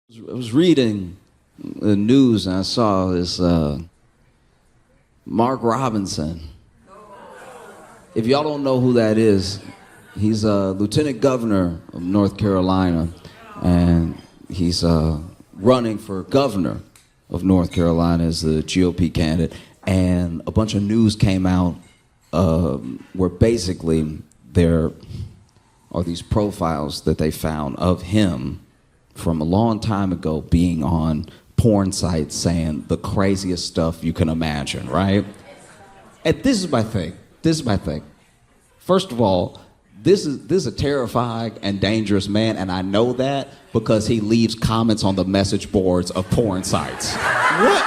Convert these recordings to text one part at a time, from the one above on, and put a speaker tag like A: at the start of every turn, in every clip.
A: I was reading the news and I saw this Mark Robinson. If y'all don't know who that is, he's a lieutenant governor of North Carolina, and he's running for governor of North Carolina as the GOP candidate. And a bunch of news came out where basically there are these profiles that they found of him from a long time ago being on porn sites saying the craziest stuff you can imagine, right? And this is my thing. First of all, this is a terrifying and dangerous man, and I know that because he leaves comments on the message boards of porn sites. What?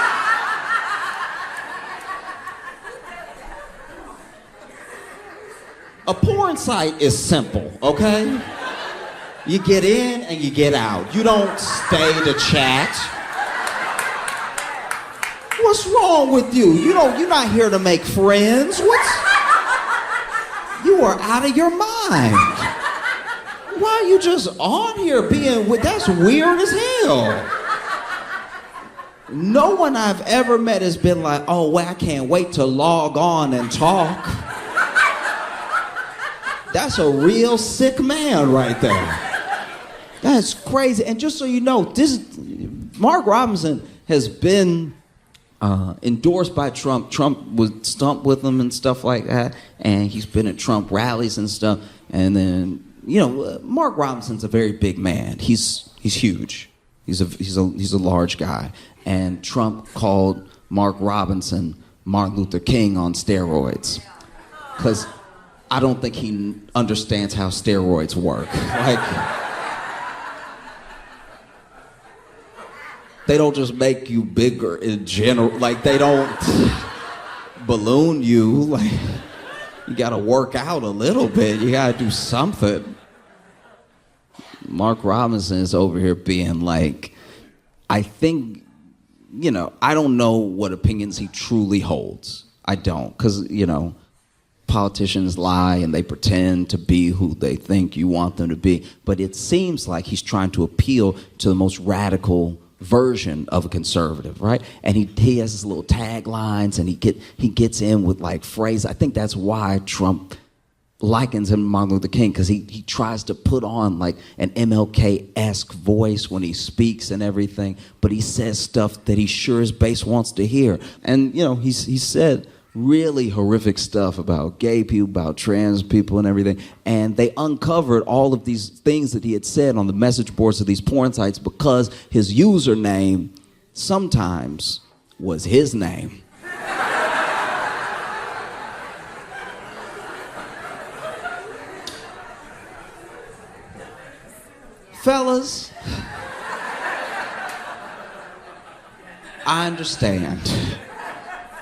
A: A porn site is simple, okay? You get in and you get out. You don't stay to chat. What's wrong with you? You're not here to make friends. You are out of your mind. Why are you just on here being with? That's weird as hell. No one I've ever met has been like, oh, well, I can't wait to log on and talk. That's a real sick man right there. That's crazy. And just so you know, Mark Robinson has been endorsed by Trump. Trump would stump with him and stuff like that, and he's been at Trump rallies and stuff. And then, Mark Robinson's a very big man. He's huge. He's a large guy. And Trump called Mark Robinson Martin Luther King on steroids, because I don't think he understands how steroids work. They don't just make you bigger in general. They don't balloon you. You gotta work out a little bit. You gotta do something. Mark Robinson is over here being I think, I don't know what opinions he truly holds. I don't, because, politicians lie and they pretend to be who they think you want them to be. But it seems like he's trying to appeal to the most radical version of a conservative, right? And he has his little taglines, and he gets in with phrases. I think that's why Trump likens him to Martin Luther King, because he tries to put on an MLK-esque voice when he speaks and everything, but he says stuff that he sure his base wants to hear. And he said really horrific stuff about gay people, about trans people and everything. And they uncovered all of these things that he had said on the message boards of these porn sites because his username sometimes was his name. Fellas, I understand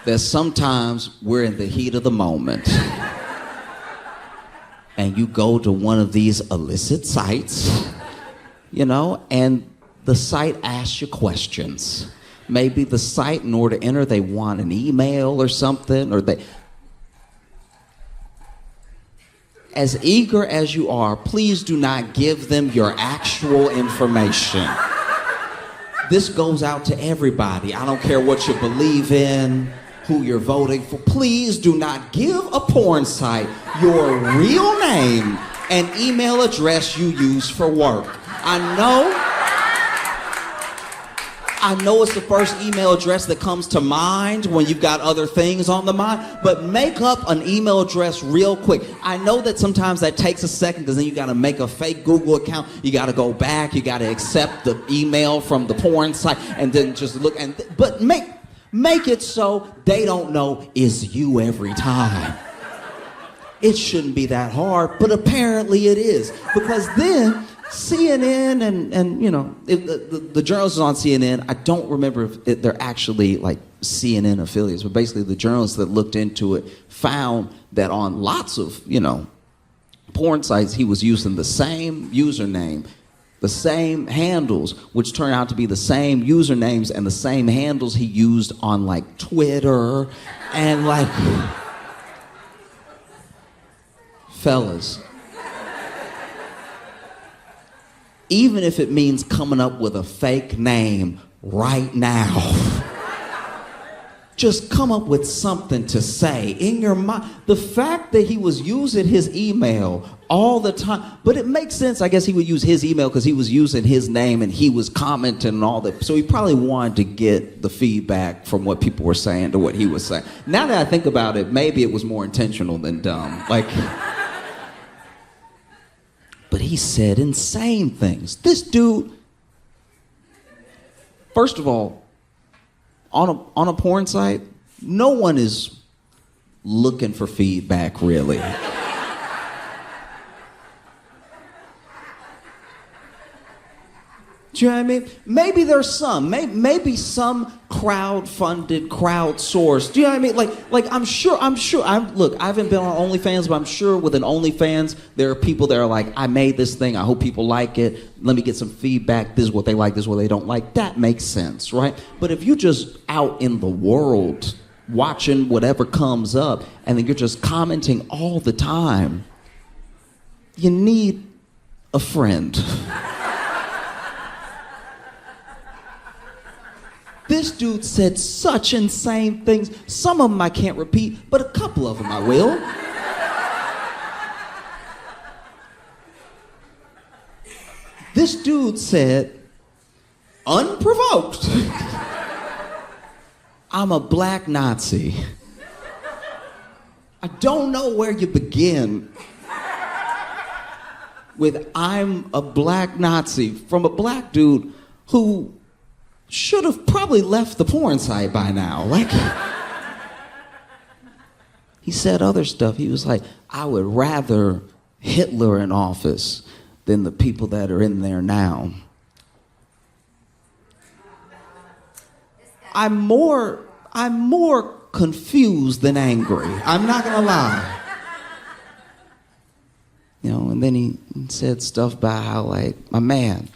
A: that sometimes we're in the heat of the moment and you go to one of these illicit sites, and the site asks you questions. Maybe the site, in order to enter, they want an email or something, or as eager as you are, please do not give them your actual information. This goes out to everybody. I don't care what you believe in, who you're voting for. Please do not give a porn site your real name and email address you use for work. I know it's the first email address that comes to mind when you've got other things on the mind, but make up an email address real quick. I know that sometimes that takes a second, because then you gotta make a fake Google account, you gotta go back, you gotta accept the email from the porn site, and then just look, but make it so they don't know it's you every time. It shouldn't be that hard, but apparently it is, because then CNN and the journalists on CNN, I don't remember if they're actually CNN affiliates, but basically the journalists that looked into it found that on lots of, porn sites, he was using the same username, the same handles, which turned out to be the same usernames and the same handles he used on Twitter and fellas, even if it means coming up with a fake name right now. Just come up with something to say in your mind. The fact that he was using his email all the time, but it makes sense. I guess he would use his email because he was using his name and he was commenting and all that. So he probably wanted to get the feedback from what people were saying to what he was saying. Now that I think about it, maybe it was more intentional than dumb. But he said insane things. This dude, first of all, on a porn site, no one is looking for feedback, really. Do you know what I mean? Maybe there's some. Maybe some crowd-funded, crowd-sourced. Do you know what I mean? Like I'm sure. Look, I haven't been on OnlyFans, but I'm sure with an OnlyFans, there are people that are like, I made this thing. I hope people like it. Let me get some feedback. This is what they like. This is what they don't like. That makes sense, right? But if you're just out in the world watching whatever comes up, and then you're just commenting all the time, you need a friend. This dude said such insane things. Some of them I can't repeat, but a couple of them I will. This dude said, unprovoked, I'm a black Nazi. I don't know where you begin with I'm a black Nazi from a black dude who should have probably left the porn site by now. He said other stuff. He was like, I would rather Hitler in office than the people that are in there now. I'm more confused than angry. I'm not gonna lie. And then he said stuff about how, my man,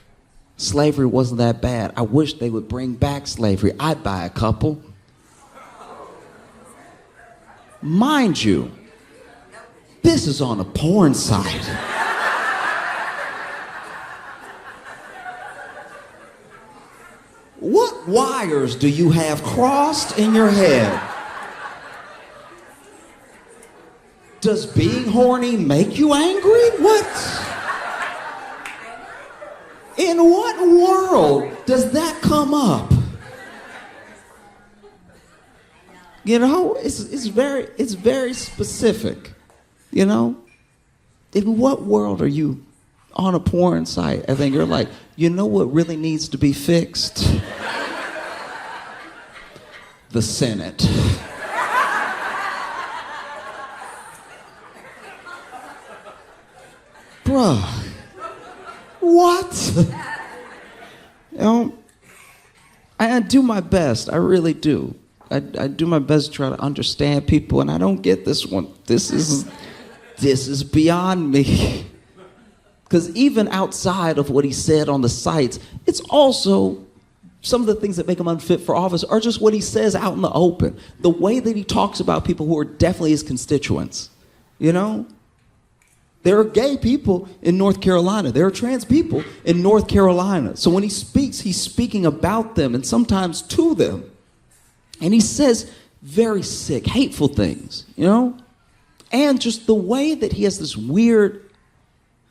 A: slavery wasn't that bad. I wish they would bring back slavery. I'd buy a couple. Mind you, this is on a porn site. What wires do you have crossed in your head? Does being horny make you angry? What? In what world does that come up? It's very specific. In what world are you on a porn site and then you're like, what really needs to be fixed? The Senate. Bruh. What? I do my best. I really do. I do my best to try to understand people, and I don't get this one. This is beyond me. Because even outside of what he said on the sites, it's also some of the things that make him unfit for office are just what he says out in the open. The way that he talks about people who are definitely his constituents, There are gay people in North Carolina. There are trans people in North Carolina. So when he speaks, he's speaking about them and sometimes to them. And he says very sick, hateful things, And just the way that he has this weird,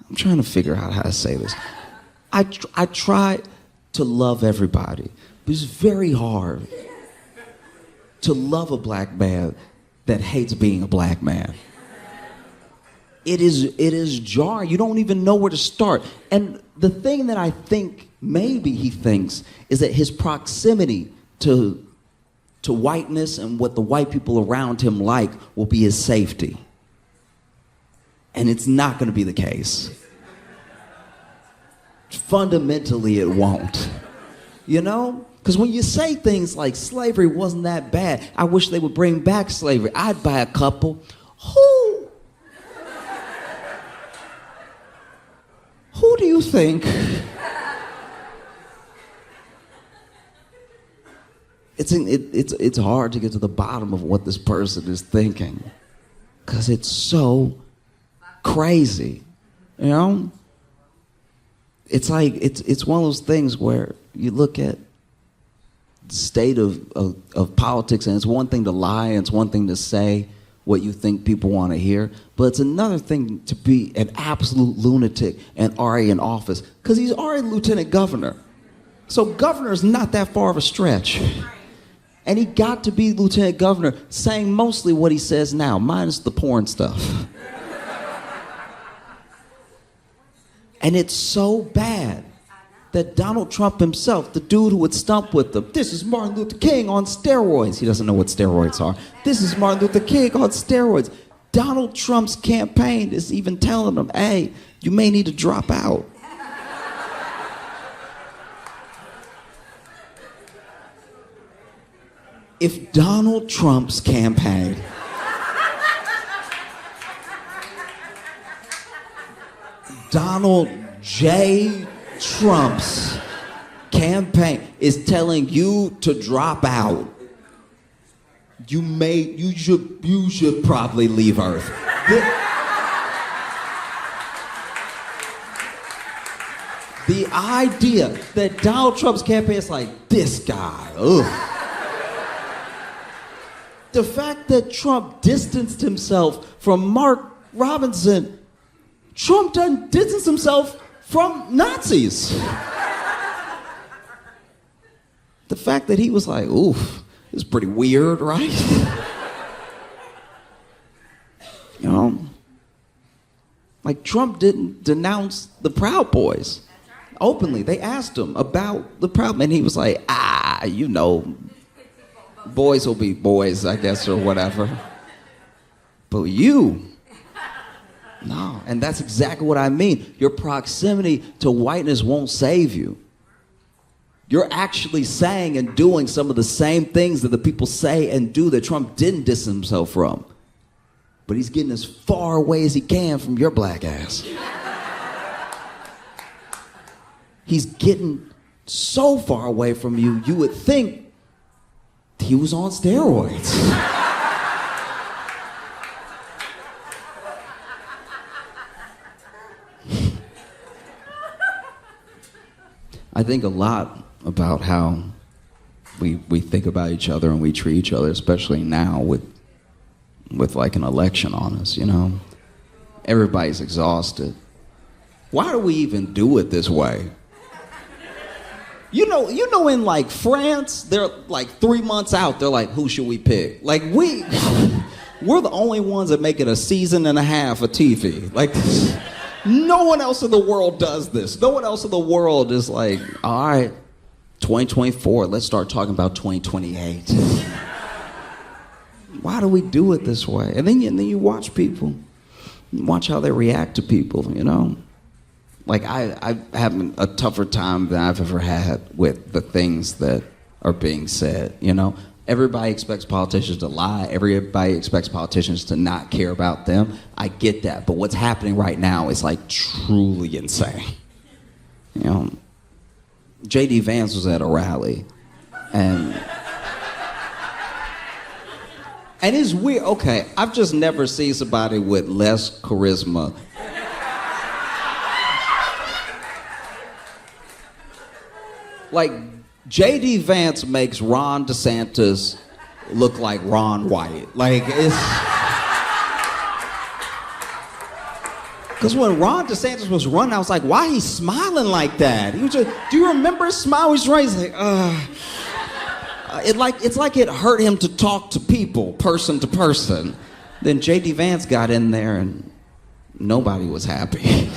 A: I'm trying to figure out how to say this. I try to love everybody, but it's very hard to love a black man that hates being a black man. It is jarring. You don't even know where to start. And the thing that I think maybe he thinks is that his proximity to whiteness and what the white people around him like will be his safety. And it's not going to be the case. Fundamentally, it won't. Because when you say things like slavery wasn't that bad, I wish they would bring back slavery, I'd buy a couple. Who do you think? It's hard to get to the bottom of what this person is thinking, because it's so crazy, it's like it's one of those things where you look at the state of politics, and it's one thing to lie, and it's one thing to say what you think people want to hear, but it's another thing to be an absolute lunatic and already in office, because he's already lieutenant governor. So governor's not that far of a stretch. And he got to be lieutenant governor saying mostly what he says now, minus the porn stuff. And it's so bad that Donald Trump himself, the dude who would stump with them, this is Martin Luther King on steroids. He doesn't know what steroids are. This is Martin Luther King on steroids. Donald Trump's campaign is even telling him, hey, you may need to drop out. If Donald Trump's campaign Donald J. Trump's campaign is telling you to drop out, you should probably leave Earth. The idea that Donald Trump's campaign is like, this guy, ugh. The fact that Trump distanced himself from Mark Robinson, Trump doesn't distance himself from Nazis. The fact that he was like, oof, this is pretty weird, right? You know? Like, Trump didn't denounce the Proud Boys openly. They asked him about the Proud Boys, and he was like, you know, boys will be boys, I guess, or whatever. But you, no. And that's exactly what I mean. Your proximity to whiteness won't save you. You're actually saying and doing some of the same things that the people say and do that Trump didn't distance himself from. But he's getting as far away as he can from your black ass. He's getting so far away from you, you would think he was on steroids. I think a lot about how we think about each other and we treat each other, especially now with like an election on us, you know? Everybody's exhausted. Why do we even do it this way? You know, in like France, they're like 3 months out, they're like, who should we pick? Like we're the only ones that make it a season and a half of TV. Like, no one else in the world does this. No one else in the world is like, all right, 2024, let's start talking about 2028. Why do we do it this way? And then you watch people. You watch how they react to people, you know? Like, I have a tougher time than I've ever had with the things that are being said, you know? Everybody expects politicians to lie. Everybody expects politicians to not care about them. I get that. But what's happening right now is, like, truly insane. You know? J.D. Vance was at a rally, and it's weird. Okay, I've just never seen somebody with less charisma. Like, J.D. Vance makes Ron DeSantis look like Ron White. Like, it's... Because when Ron DeSantis was running, I was like, why he's smiling like that? He was just, do you remember his smile? He's right. He's like, it's like it hurt him to talk to people, person to person. Then J.D. Vance got in there and nobody was happy.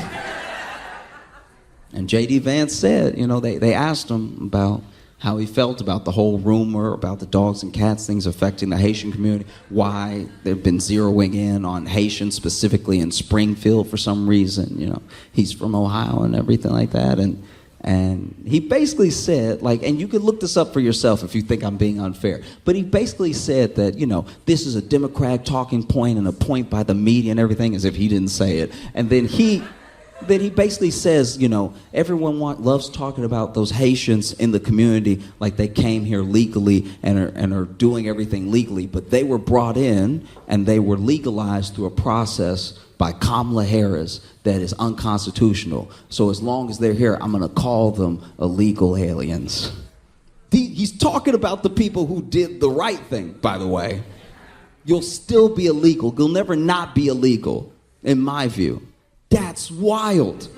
A: And J.D. Vance said, you know, they asked him about how he felt about the whole rumor about the dogs and cats things affecting the Haitian community, why they've been zeroing in on Haitians specifically in Springfield for some reason. You know, he's from Ohio and everything like that. And he basically said, like, and you can look this up for yourself if you think I'm being unfair, but he basically said that, you know, this is a Democrat talking point and a point by the media and everything, as if he didn't say it. And then he basically says, you know, everyone loves talking about those Haitians in the community like they came here legally and are doing everything legally, but they were brought in and they were legalized through a process by Kamala Harris that is unconstitutional. So as long as they're here, I'm gonna call them illegal aliens. He's talking about the people who did the right thing, by the way. You'll still be illegal. You'll never not be illegal, in my view. That's wild.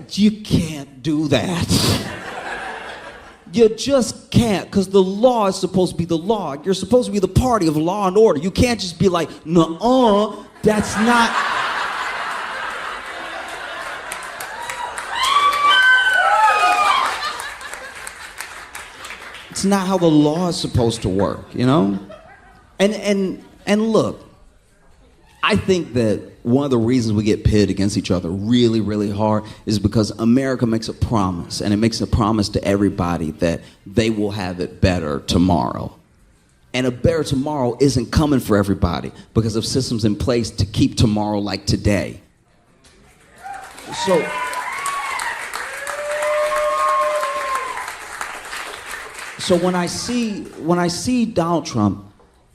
A: You can't do that. You just can't, because the law is supposed to be the law. You're supposed to be the party of law and order. You can't just be like, nuh-uh, that's not... It's not how the law is supposed to work, you know? And look, I think that one of the reasons we get pitted against each other really, really hard is because America makes a promise, and it makes a promise to everybody that they will have it better tomorrow. And a better tomorrow isn't coming for everybody because of systems in place to keep tomorrow like today. So when I see Donald Trump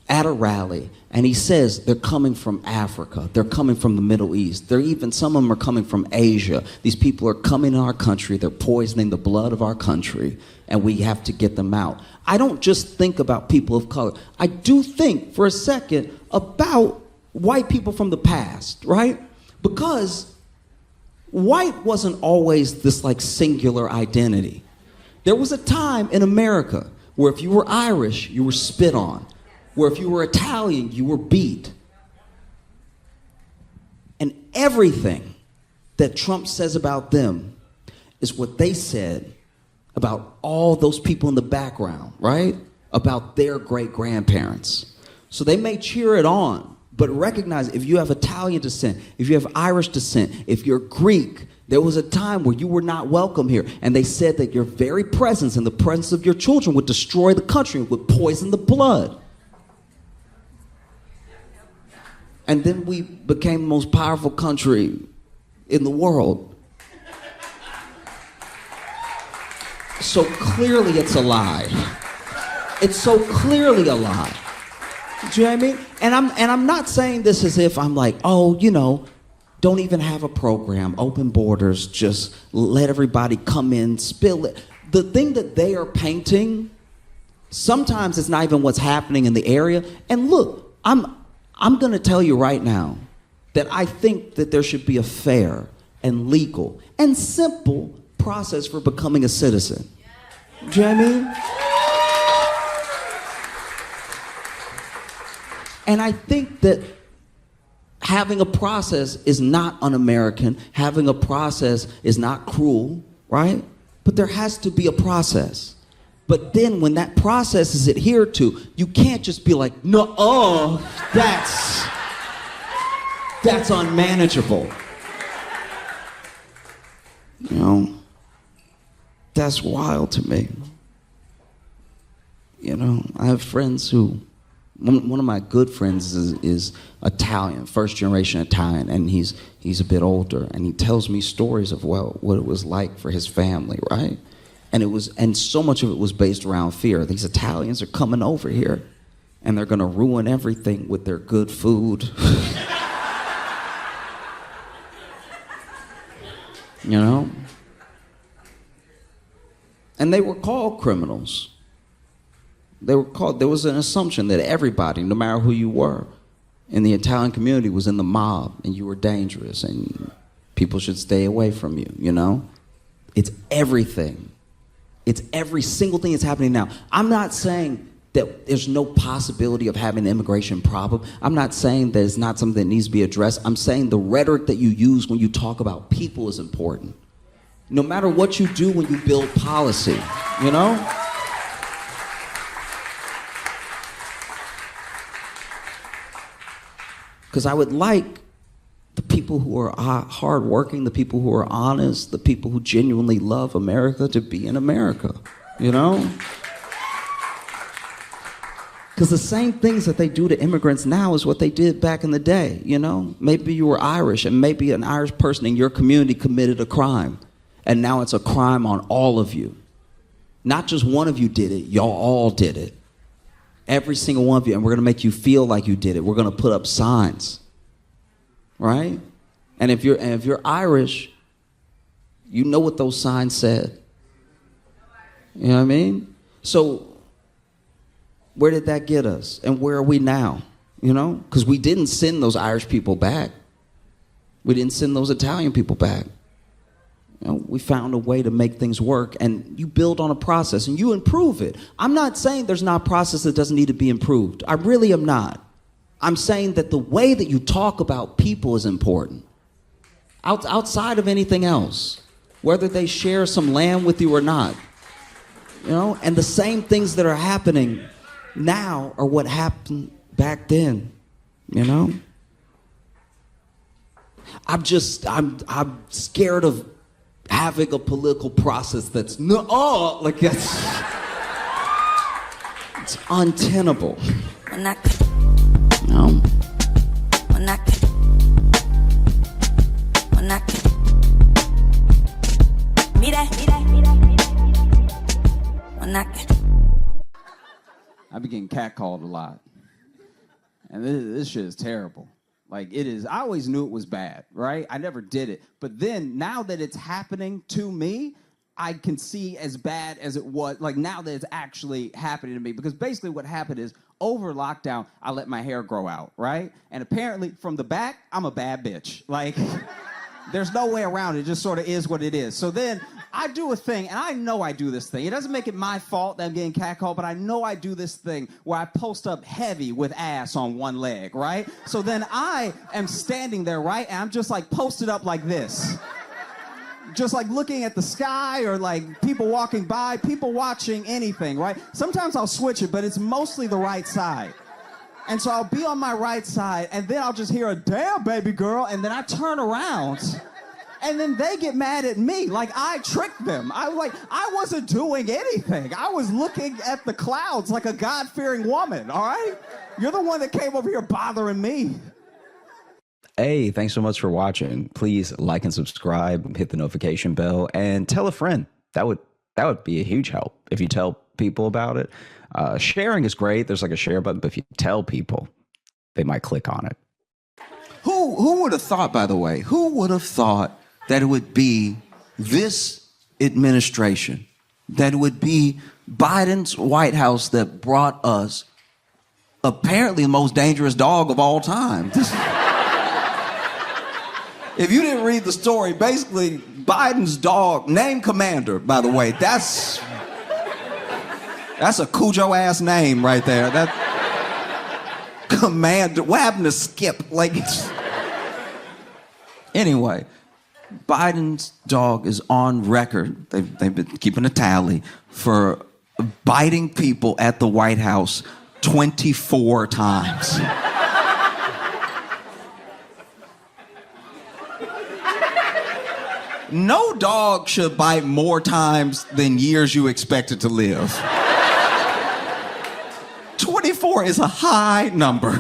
A: at a rally and he says they're coming from Africa, they're coming from the Middle East, some of them are coming from Asia. These people are coming to our country, they're poisoning the blood of our country, and we have to get them out. I don't just think about people of color. I do think for a second about white people from the past, right? Because white wasn't always this like singular identity. There was a time in America where if you were Irish, you were spit on. Where if you were Italian, you were beat. And everything that Trump says about them is what they said about all those people in the background, right? About their great-grandparents. So they may cheer it on, but recognize if you have Italian descent, if you have Irish descent, if you're Greek, there was a time where you were not welcome here, and they said that your very presence and the presence of your children would destroy the country, would poison the blood. And then we became the most powerful country in the world. So clearly it's a lie. It's so clearly a lie. Do you know what I mean? And I'm not saying this as if I'm like, oh, you know, don't even have a program, open borders, just let everybody come in, spill it. The thing that they are painting, sometimes it's not even what's happening in the area. And look, I'm gonna tell you right now that I think that there should be a fair and legal and simple process for becoming a citizen. Do you know what I mean? And I think that having a process is not un-American. Having a process is not cruel, right? But there has to be a process. But then when that process is adhered to, you can't just be like, no, that's unmanageable. You know, that's wild to me. You know, I have friends who, one of my good friends is Italian, first generation Italian, and he's a bit older, and he tells me stories of what it was like for his family, right? And so much of it was based around fear. These Italians are coming over here, and they're gonna ruin everything with their good food. You know? And they were called criminals. There was an assumption that everybody, no matter who you were, in the Italian community was in the mob, and you were dangerous, and people should stay away from you, you know? It's everything. It's every single thing that's happening now. I'm not saying that there's no possibility of having an immigration problem. I'm not saying that it's not something that needs to be addressed. I'm saying the rhetoric that you use when you talk about people is important. No matter what you do when you build policy, you know? Because I would like the people who are hardworking, the people who are honest, the people who genuinely love America to be in America, you know? Because the same things that they do to immigrants now is what they did back in the day, you know? Maybe you were Irish, and maybe an Irish person in your community committed a crime, and now it's a crime on all of you. Not just one of you did it, y'all all did it. Every single one of you, and we're gonna make you feel like you did it. We're gonna put up signs, right? And if you're Irish, you know what those signs said. You know what I mean? So where did that get us? And where are we now? You know? Because we didn't send those Irish people back. We didn't send those Italian people back. You know, we found a way to make things work, and you build on a process and you improve it. I'm not saying there's not a process that doesn't need to be improved. I really am not. I'm saying that the way that you talk about people is important. Outside of anything else, whether they share some land with you or not. You know, and the same things that are happening now are what happened back then, you know? I'm scared of having a political process that's it's untenable. No.
B: I be getting catcalled a lot. And this shit is terrible. Like, it is, I always knew it was bad, right? I never did it. But then, now that it's happening to me, I can see as bad as it was, like, now that it's actually happening to me. Because basically what happened is, over lockdown, I let my hair grow out, right? And apparently, from the back, I'm a bad bitch. Like, there's no way around it. It just sort of is what it is. So then, I do a thing, and I know I do this thing. It doesn't make it my fault that I'm getting catcalled, but I know I do this thing where I post up heavy with ass on one leg, right? So then I am standing there, right? And I'm just like posted up like this. Just like looking at the sky or like people walking by, people watching anything, right? Sometimes I'll switch it, but it's mostly the right side. And so I'll be on my right side, and then I'll just hear a damn baby girl, and then I turn around. And then they get mad at me, like I tricked them. I wasn't doing anything. I was looking at the clouds like a God-fearing woman, all right? You're the one that came over here bothering me.
C: Hey, thanks so much for watching. Please like and subscribe, hit the notification bell, and tell a friend. That would be a huge help if you tell people about it. Sharing is great. There's like a share button, but if you tell people, they might click on it.
D: Who would have thought, by the way, who would have thought that it would be this administration, that it would be Biden's White House that brought us apparently the most dangerous dog of all time? If you didn't read the story, basically Biden's dog, named Commander, by the way, that's a Cujo-ass name right there. That Commander, what happened to Skip? Anyway, Biden's dog is on record, they've been keeping a tally, for biting people at the White House 24 times. No dog should bite more times than years you expect it to live. 24 is a high number.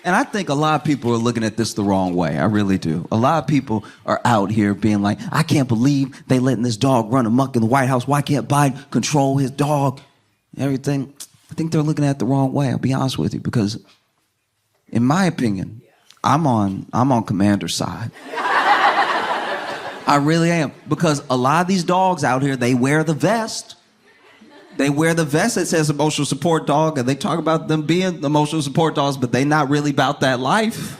D: And I think a lot of people are looking at this the wrong way. I really do. A lot of people are out here being like, I can't believe they letting this dog run amok in the White House. Why can't Biden control his dog? Everything. I think they're looking at it the wrong way, I'll be honest with you, because in my opinion, I'm on Commander's side. I really am. Because a lot of these dogs out here, they wear the vest. They wear the vest that says emotional support dog, and they talk about them being emotional support dogs, but they not really about that life.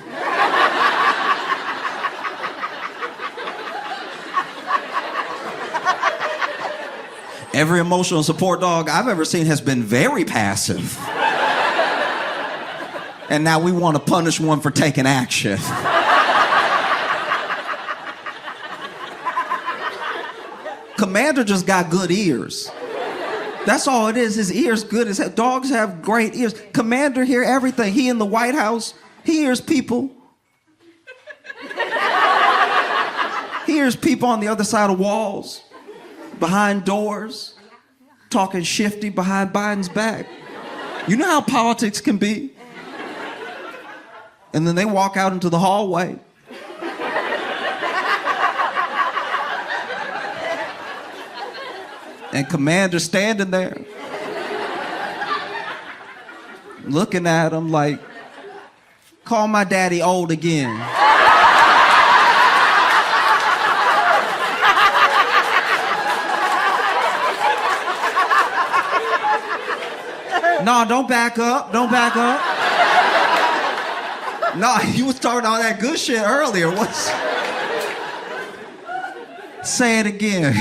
D: Every emotional support dog I've ever seen has been very passive. And now we want to punish one for taking action. Commander just got good ears. That's all it is. His ears good as hell. Dogs have great ears. Commander hear everything. He in the White House. He hears people. He hears people on the other side of walls, behind doors, talking shifty behind Biden's back. You know how politics can be. And then they walk out into the hallway. And Commander standing there, looking at him like, call my daddy old again. No, don't back up. Don't back up. No, you was talking all that good shit earlier. What's... Say it again.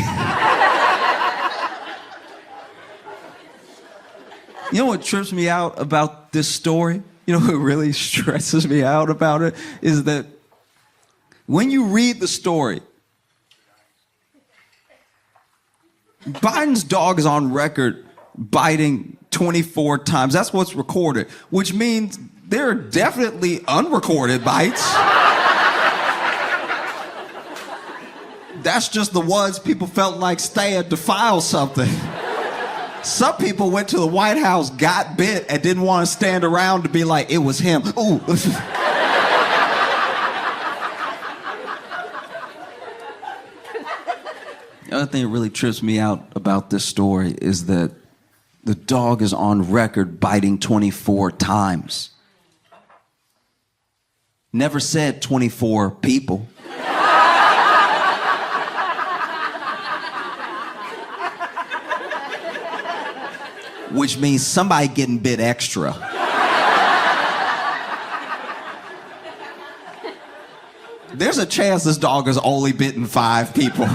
D: You know what trips me out about this story? You know what really stresses me out about it? Is that when you read the story, Biden's dog is on record biting 24 times. That's what's recorded, which means there are definitely unrecorded bites. That's just the ones people felt like staying to file something. Some people went to the White House, got bit, and didn't want to stand around to be like, it was him. Ooh. The other thing that really trips me out about this story is that the dog is on record biting 24 times. Never said 24 people. Which means somebody getting bit extra. There's a chance this dog has only bitten 5 people.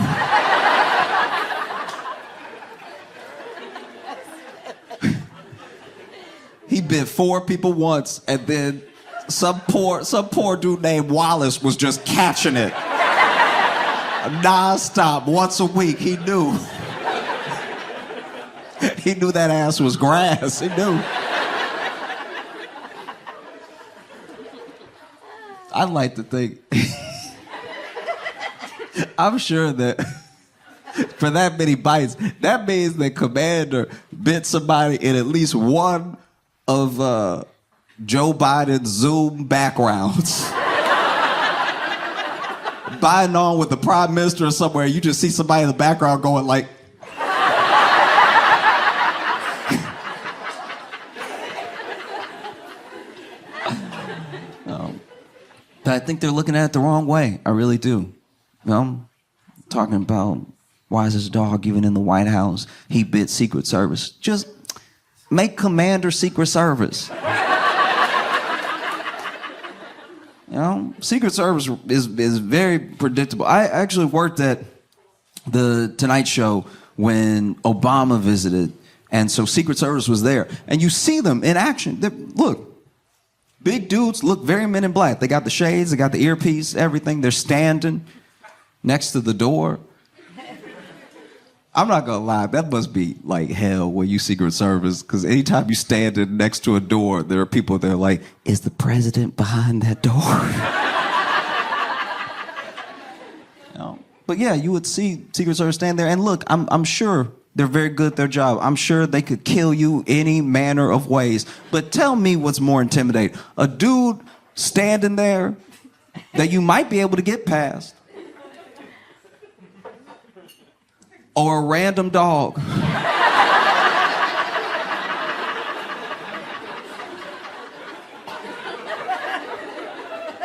D: He bit 4 people once, and then some poor dude named Wallace was just catching it. Nonstop, once a week, he knew. He knew that ass was grass. He knew. I'd like to think. I'm sure that for that many bites, that means that Commander bit somebody in at least one of Joe Biden's Zoom backgrounds. Biden on with the Prime Minister or somewhere, you just see somebody in the background going like, but I think they're looking at it the wrong way. I really do. You know, talking about why is this dog even in the White House? He bit Secret Service. Just make Commander Secret Service. You know, Secret Service is very predictable. I actually worked at the Tonight Show when Obama visited, and so Secret Service was there. And you see them in action. Look. Big dudes look very Men in Black. They got the shades, they got the earpiece, everything. They're standing next to the door. I'm not gonna lie, that must be like hell when you Secret Service, because anytime you stand next to a door, there are people that are like, is the president behind that door? You know? But yeah, you would see Secret Service stand there, and look, I'm sure they're very good at their job. I'm sure they could kill you any manner of ways. But tell me what's more intimidating. A dude standing there that you might be able to get past, or a random dog.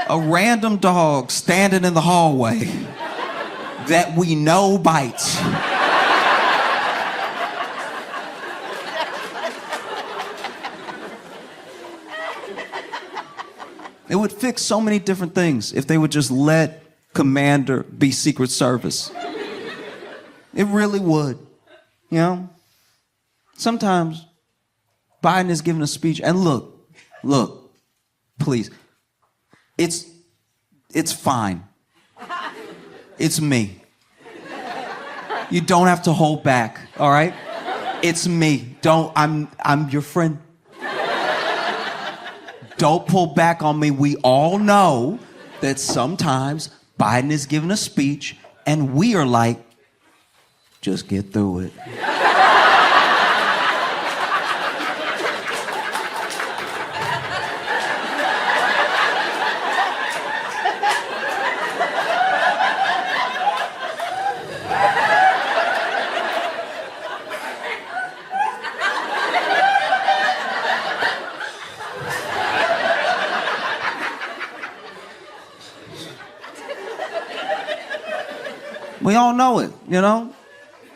D: A random dog standing in the hallway that we know bites. It would fix so many different things if they would just let Commander be Secret Service. It really would, you know? Sometimes Biden is giving a speech, and look, please, it's fine. It's me. You don't have to hold back, all right? It's me. I'm your friend. Don't pull back on me. We all know that sometimes Biden is giving a speech and we are like, just get through it. We all know it, you know?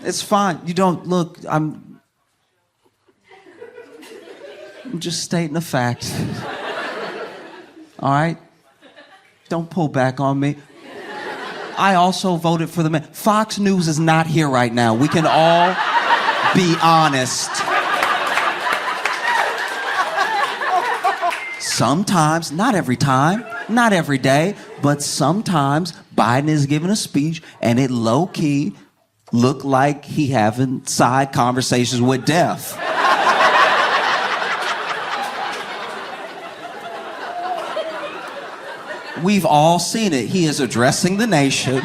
D: It's fine. You don't, look, I'm just stating a fact. All right? Don't pull back on me. I also voted for the man. Fox News is not here right now. We can all be honest. Sometimes, not every time, not every day, but sometimes Biden is giving a speech and it low-key looked like he having side conversations with death. We've all seen it. He is addressing the nation.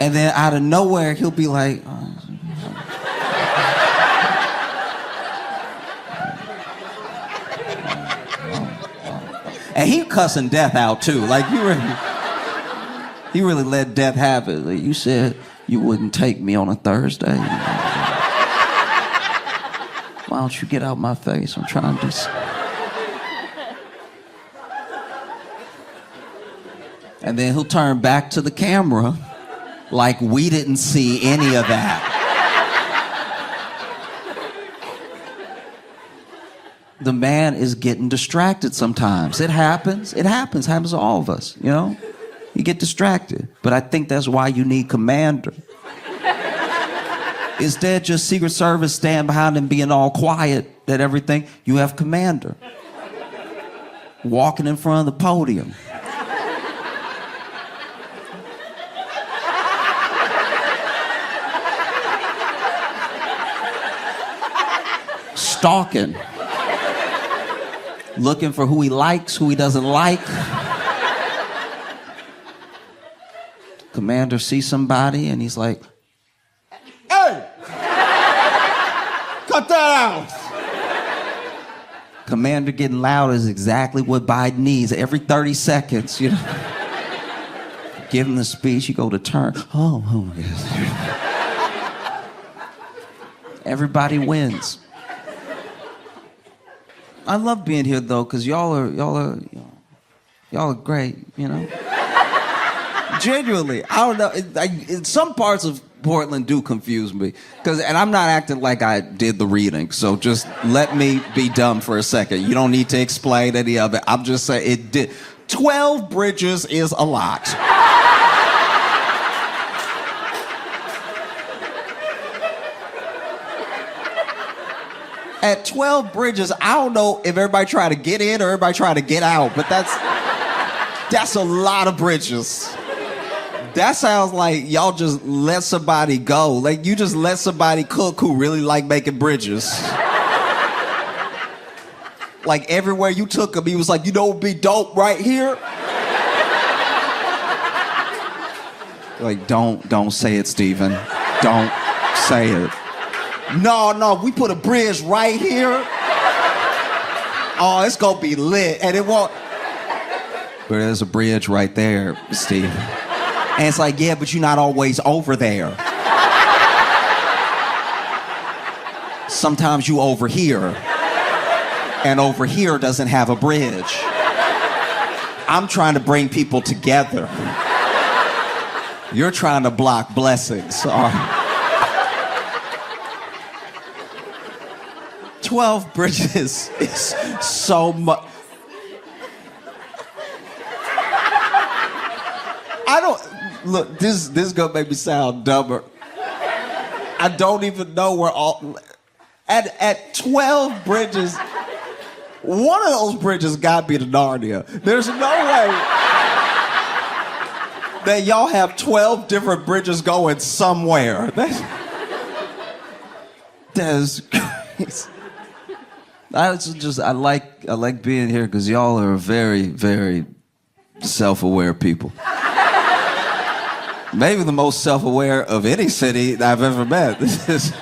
D: And then out of nowhere, he'll be like, and he cussing death out too. Like he really let death have it. Like, you said you wouldn't take me on a Thursday. Why don't you get out my face? I'm trying to do something. And then he'll turn back to the camera like we didn't see any of that. The man is getting distracted sometimes. It happens. It happens. It happens to all of us, you know? You get distracted. But I think that's why you need commander. Instead, just Secret Service stand behind him being all quiet at everything. You have commander walking in front of the podium. Stalking. Looking for who he likes, who he doesn't like. Commander sees somebody and he's like, "Hey! Cut that out!" Commander getting loud is exactly what Biden needs every 30 seconds, you know. Give him the speech, you go to turn. Oh, yes. Everybody wins. I love being here though, because y'all are great, you know. Genuinely, I don't know. Some parts of Portland do confuse me, and I'm not acting like I did the reading. So just let me be dumb for a second. You don't need to explain any of it. I'm just saying it did. 12 bridges is a lot. At 12 bridges, I don't know if everybody try to get in or everybody try to get out, but that's a lot of bridges. That sounds like y'all just let somebody go. Like you just let somebody cook who really like making bridges. Like everywhere you took him, he was like, you know what would be dope right here? Like, don't say it, Steven. Don't say it. No, we put a bridge right here. Oh, it's gonna be lit, and it won't. But there's a bridge right there, Steve. And it's like, yeah, but you're not always over there. Sometimes you over here, and over here doesn't have a bridge. I'm trying to bring people together. You're trying to block blessings. 12 bridges is so much. I don't, look, this is gonna make me sound dumber. I don't even know where all, at 12 bridges, one of those bridges gotta be to Narnia. There's no way that y'all have 12 different bridges going somewhere. That's crazy. I like being here because y'all are very, very self-aware people. Maybe the most self-aware of any city that I've ever met. This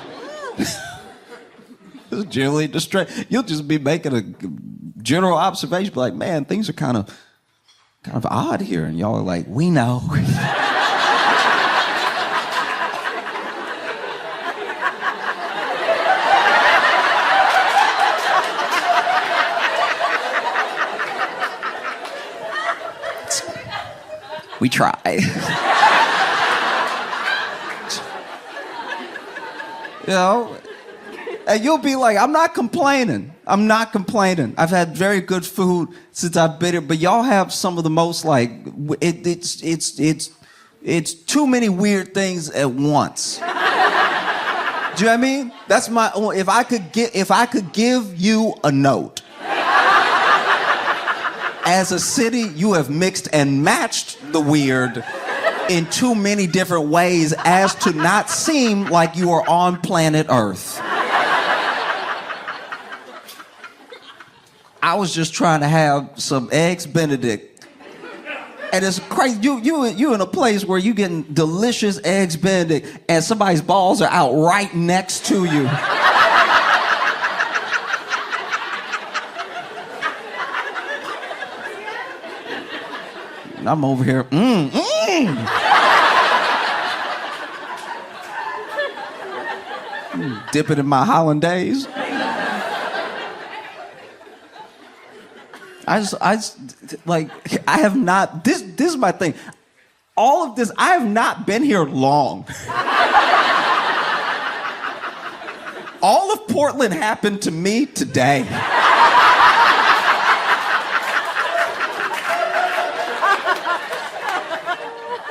D: is generally distracting. You'll just be making a general observation, like, man, things are kind of odd here, and y'all are like, we know. We try. You know? And you'll be like, I'm not complaining. I'm not complaining. I've had very good food since I've been here, but y'all have some of the most like it's too many weird things at once. Do you know what I mean? That's my if I could give you a note. As a city, you have mixed and matched the weird in too many different ways as to not seem like you are on planet Earth. I was just trying to have some eggs Benedict. And it's crazy, you in a place where you getting delicious eggs Benedict and somebody's balls are out right next to you. And I'm over here, dip it in my hollandaise. I have not, this is my thing. All of this, I have not been here long. All of Portland happened to me today.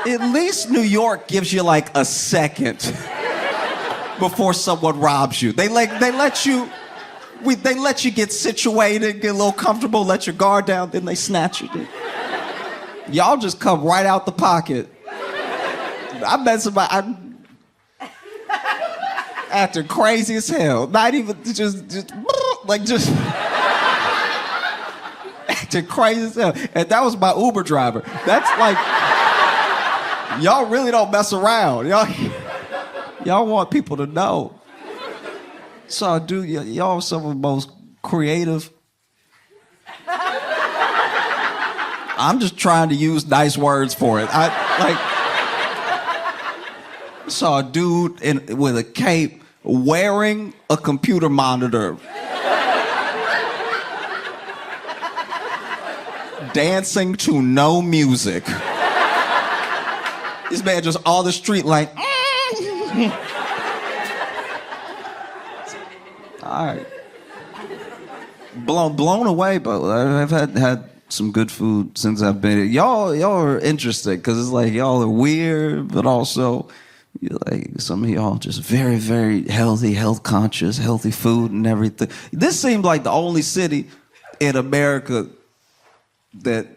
D: At least New York gives you like a second before someone robs you. They let you get situated, get a little comfortable, let your guard down, then they snatch you. Y'all just come right out the pocket. I met somebody acting crazy as hell. Not even just acting crazy as hell. And that was my Uber driver. That's like, y'all really don't mess around. Y'all want people to know. So, dude, y'all are some of the most creative. I'm just trying to use nice words for it. I saw a dude with a cape wearing a computer monitor, dancing to no music. This man just on the street like. All right. Blown away, but I've had some good food since I've been here. Y'all are interesting because it's like y'all are weird, but also like some of y'all just very, very healthy, health conscious, healthy food and everything. This seemed like the only city in America that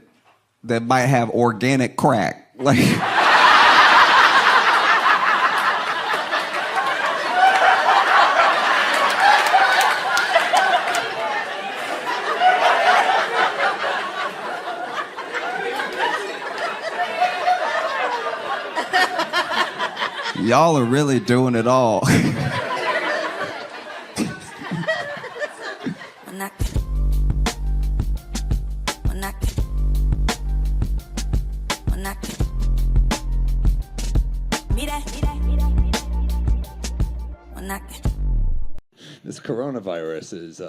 D: might have organic crack. Like. Y'all are really doing it all.
E: This coronavirus is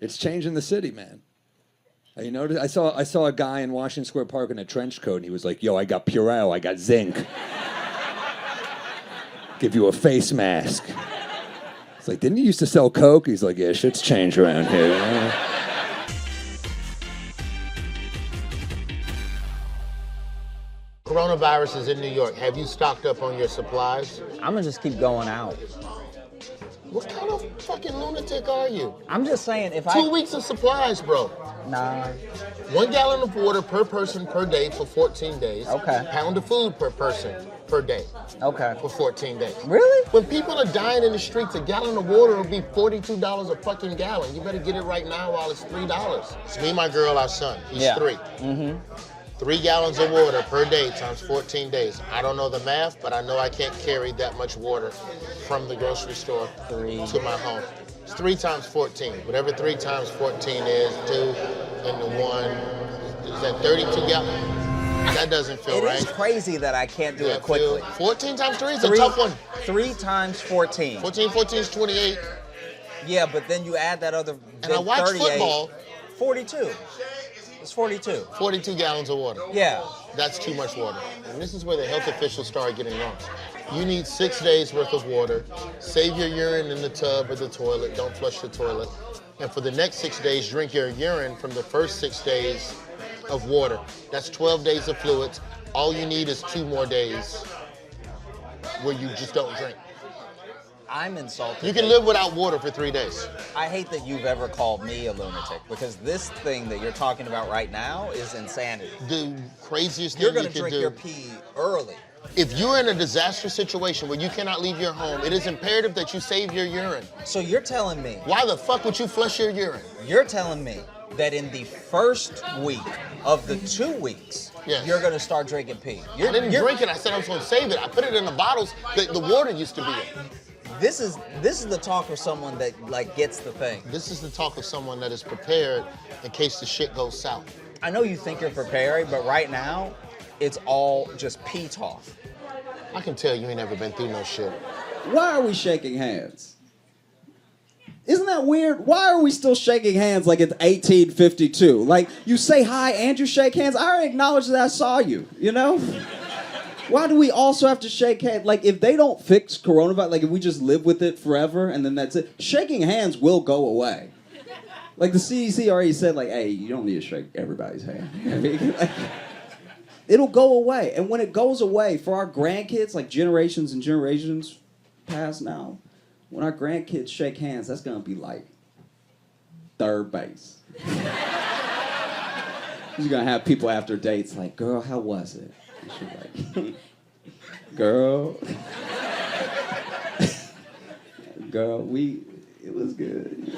E: it's changing the city, man. You notice? I saw a guy in Washington Square Park in a trench coat, and he was like, "Yo, I got Purell, I got zinc. Give you a face mask." It's like, didn't you used to sell coke? He's like, yeah, shit's changed around here. You know?
F: Coronavirus is in New York. Have you stocked up on your supplies?
G: I'm gonna just keep going out.
F: What kind of fucking lunatic are you?
G: I'm just saying, if
F: 2 weeks of supplies, bro.
G: Nah.
F: 1 gallon of water per person per day for 14 days.
G: Okay.
F: Pound of food per person per day.
G: Okay.
F: For 14 days.
G: Really?
F: When people are dying in the streets, a gallon of water will be $42 a fucking gallon. You better get it right now while it's $3. It's me, my girl, our son. He's 3.
G: Mm-hmm.
F: 3 gallons of water per day times 14 days. I don't know the math, but I know I can't carry that much water from the grocery store to my home. It's 3 times 14. Whatever 3 times 14 is, 2 into 1. Is that 32 gallons? That doesn't feel right.
G: It is crazy that I can't do it quickly.
F: 14 times 3 is a tough one.
G: 3 times 14.
F: 14 is 28.
G: Yeah, but then you add that other
F: And I watch
G: 38.
F: football.
G: 42. It's 42.
F: 42 gallons of water.
G: Yeah.
F: That's too much water. And this is where the health officials start getting wrong. You need 6 days worth of water. Save your urine in the tub or the toilet. Don't flush the toilet. And for the next 6 days, drink your urine from the first 6 days of water. That's 12 days of fluids. All you need is 2 more days where you just don't drink.
G: I'm insulted.
F: You can live without water for 3 days.
G: I hate that you've ever called me a lunatic because this thing that you're talking about right now is insanity.
F: The craziest thing
G: You're
F: you
G: going to
F: can
G: drink
F: do.
G: your pee early.
F: If you're in a disaster situation where you cannot leave your home, it is imperative that you save your urine.
G: So you're telling me,
F: Why the fuck would you flush your urine?
G: you're telling me that in the first week of the 2 weeks,
F: Yes.
G: you're going to start drinking pee.
F: I didn't drink it. I said I was going to save it. I put it in the bottles that the water used to be in.
G: This is the talk of someone that like gets the thing.
F: This is the talk of someone that is prepared in case the shit goes south.
G: I know you think you're prepared, but right now, it's all just pee talk.
F: I can tell you ain't never been through no shit.
B: Why are we shaking hands? Isn't that weird? Why are we still shaking hands like it's 1852? Like, you say hi and you shake hands. I already acknowledged that I saw you, you know? Why do we also have to shake hands? Like, if they don't fix coronavirus, like if we just live with it forever and then that's it, shaking hands will go away. Like the CDC already said, like, hey, you don't need to shake everybody's hand. I mean, like, it'll go away. And when it goes away, for our grandkids, like generations and generations past now, when our grandkids shake hands, that's gonna be like third base. You're gonna have people after dates like, girl, how was it? And she's like, girl, it was good.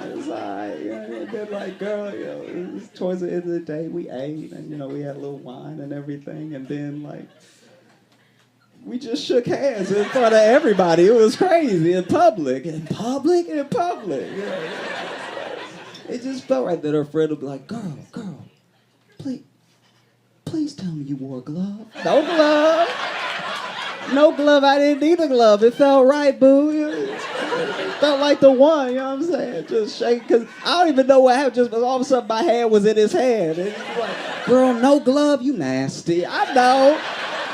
B: It was alright, and then like, girl, it was towards the end of the day, we ate, and we had a little wine and everything, and then like, we just shook hands in front of everybody. It was crazy in public. It just felt right that her friend would be like, girl, please tell me you wore a glove. No glove. No glove. I didn't need a glove. It felt right, boo. It felt like the one, you know what I'm saying? Just shake, because I don't even know what happened. Just all of a sudden my hand was in his hand. And he's like, girl, no glove, you nasty. I know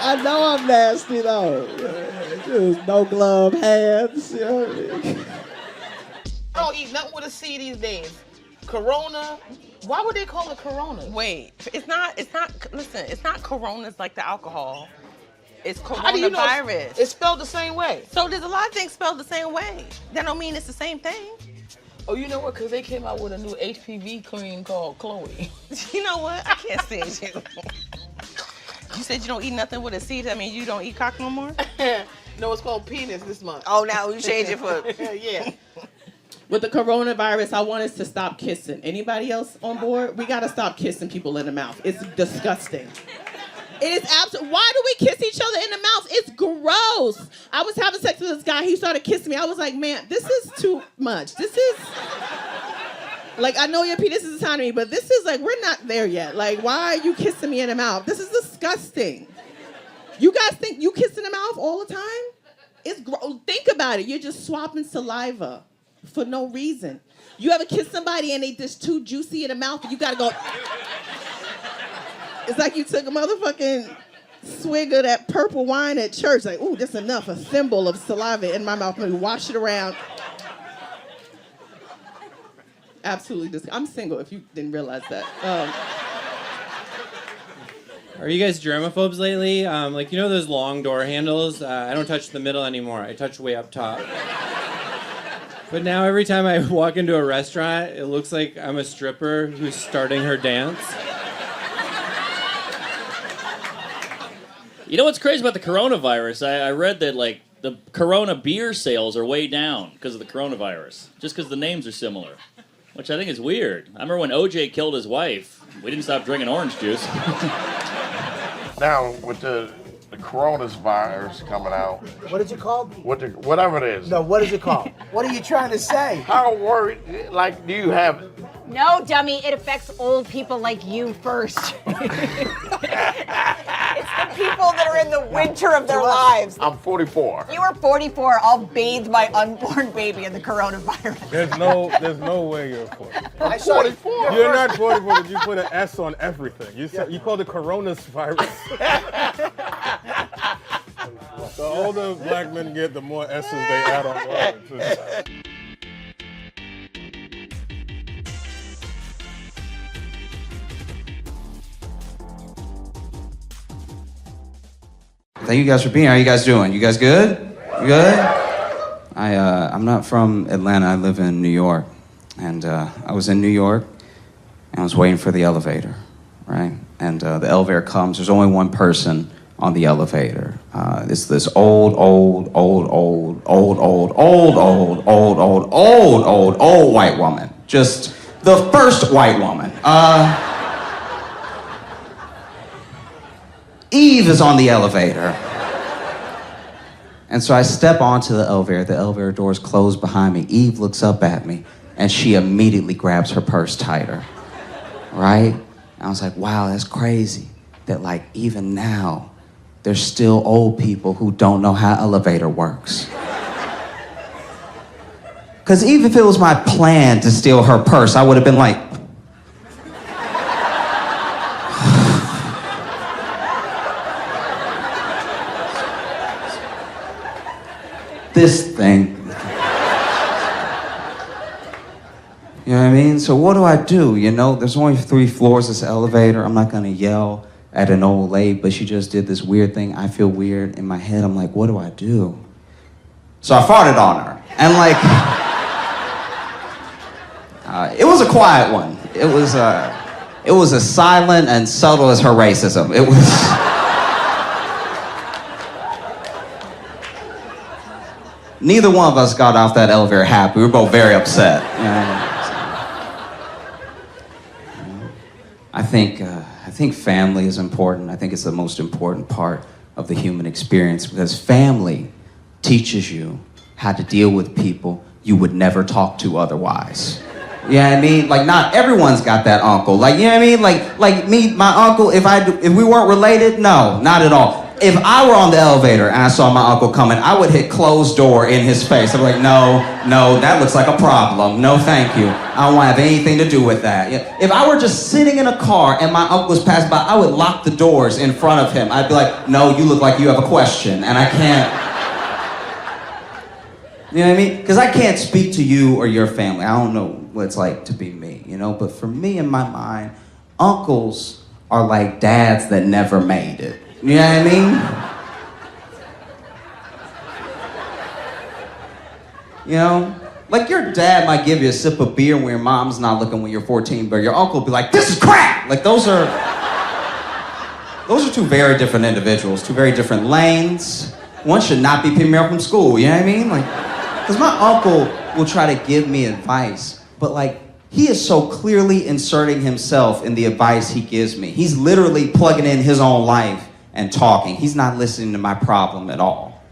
B: I'm nasty though. Just no glove hands. You know what I mean?
H: I don't eat nothing with a C these days. Corona. Why would they call it Corona?
I: Wait, it's not, listen, it's not Coronas like the alcohol. It's
H: How do you know
I: coronavirus.
H: it's spelled the same way?
I: So there's a lot of things spelled the same way. That don't mean it's the same thing.
H: Oh, you know what? Because they came out with a new HPV cream called Chloe.
I: You know what? I can't stand you. You said you don't eat nothing with a C. That means you don't eat cock no more?
H: No, it's called penis this month.
I: Oh, now you change it for...
H: Yeah.
J: With the coronavirus, I want us to stop kissing. Anybody else on board? We gotta stop kissing people in the mouth. It's disgusting. It is absolutely. Why do we kiss each other in the mouth? It's gross. I was having sex with this guy. He started kissing me. I was like, man, this is too much. This is like, I know your penis is tiny, but this is like, we're not there yet. Like, why are you kissing me in the mouth? This is disgusting. You guys think you kiss in the mouth all the time? It's gross. Think about it. You're just swapping saliva for no reason. You ever kiss somebody and they just too juicy in the mouth and you gotta go. It's like you took a motherfucking swig of that purple wine at church. Like, ooh, that's enough. A thimble of saliva in my mouth. Let me wash it around. Absolutely disgusting. I'm single if you didn't realize that.
K: Are you guys germaphobes lately? Like, you know those long door handles? I don't touch the middle anymore. I touch way up top. But now every time I walk into a restaurant, it looks like I'm a stripper who's starting her dance.
L: You know what's crazy about the coronavirus? I read that, like, the Corona beer sales are way down because of the coronavirus, just because the names are similar, which I think is weird. I remember when OJ killed his wife, we didn't stop drinking orange juice.
M: Now, with the coronavirus coming out.
N: What is it called?
M: Whatever it is.
N: No, what is it called? What are you trying to say?
M: How worried, like, do you have...
O: No, dummy, it affects old people like you first. It's the people that are in the winter of their lives.
M: I'm 44.
O: You are 44. I'll bathe my unborn baby in the coronavirus.
P: There's no way you're 44.
M: I'm 44.
P: You're not 44, but you put an S on everything. You called it coronavirus. The older black men get, the more essence they add on water. Too.
C: Thank you guys for being here. How you guys doing? You guys good? You good? I'm not from Atlanta. I live in New York. And I was in New York, and I was waiting for the elevator, right? And the elevator comes. There's only one person on the elevator. It's this old white woman. Just the first white woman. Eve is on the elevator. And so I step onto the elevator doors close behind me. Eve looks up at me, and she immediately grabs her purse tighter, right? And I was like, wow, that's crazy that like even now, there's still old people who don't know how elevator works. Because even if it was my plan to steal her purse, I would have been like, this thing. You know what I mean? So what do? You know, there's only 3 floors this elevator. I'm not gonna yell at an old lady, but she just did this weird thing. I feel weird in my head. I'm like, what do I do? So I farted on her. And like, it was a quiet one. It was as silent and subtle as her racism. It was... Neither one of us got off that elevator happy. We were both very upset. You know? I think family is important. I think it's the most important part of the human experience because family teaches you how to deal with people you would never talk to otherwise. You know what I mean? Like, not everyone's got that uncle. Like, you know what I mean? Like me, my uncle, if we weren't related, no, not at all. If I were on the elevator and I saw my uncle coming, I would hit closed door in his face. I'm like, no, that looks like a problem. No, thank you. I don't want to have anything to do with that. If I were just sitting in a car and my uncle was passing by, I would lock the doors in front of him. I'd be like, no, you look like you have a question, and I can't. You know what I mean? Because I can't speak to you or your family. I don't know what it's like to be me, you know? But for me, in my mind, uncles are like dads that never made it. You know what I mean? You know? Like your dad might give you a sip of beer when your mom's not looking when you're 14, but your uncle will be like, this is crap! Like those are 2 very different individuals, 2 very different lanes. One should not be picking me up from school, you know what I mean? Like, because my uncle will try to give me advice, but like, he is so clearly inserting himself in the advice he gives me. He's literally plugging in his own life and talking. He's not listening to my problem at all.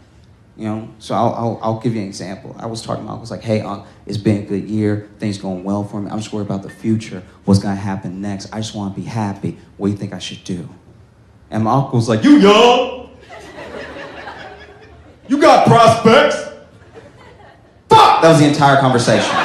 C: You know? So I'll give you an example. I was talking about, I was like, hey, it's been a good year. Things going well for me. I'm just worried about the future. What's gonna happen next? I just wanna be happy. What do you think I should do? And my uncle's like, you young? You got prospects? Fuck! That was the entire conversation.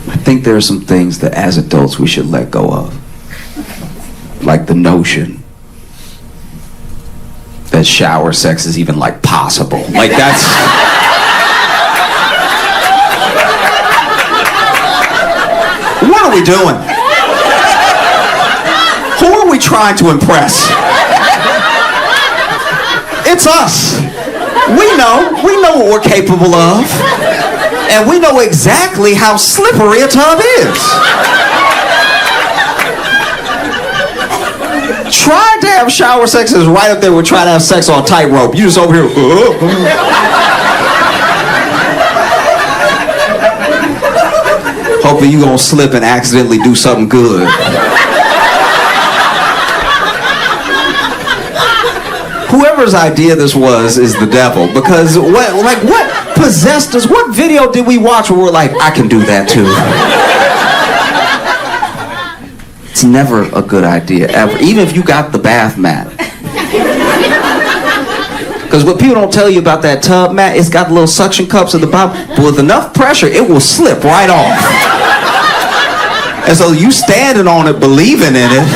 C: I think there are some things that as adults we should let go of. Like the notion that shower sex is even like possible. Like that's... What are we doing? Who are we trying to impress? It's us. We know what we're capable of. And we know exactly how slippery a tub is. Trying to have shower sex is right up there with trying to have sex on tightrope. You just over here. Hopefully you gonna slip and accidentally do something good. Whoever's idea this was is the devil, because what possessed us? What video did we watch where we're like, I can do that too? It's never a good idea, ever. Even if you got the bath mat. Because
D: Because what people don't tell you about that tub, Matt, it's got little suction cups at the bottom, but with enough pressure, it will slip right off. And so you standing on it, believing in it.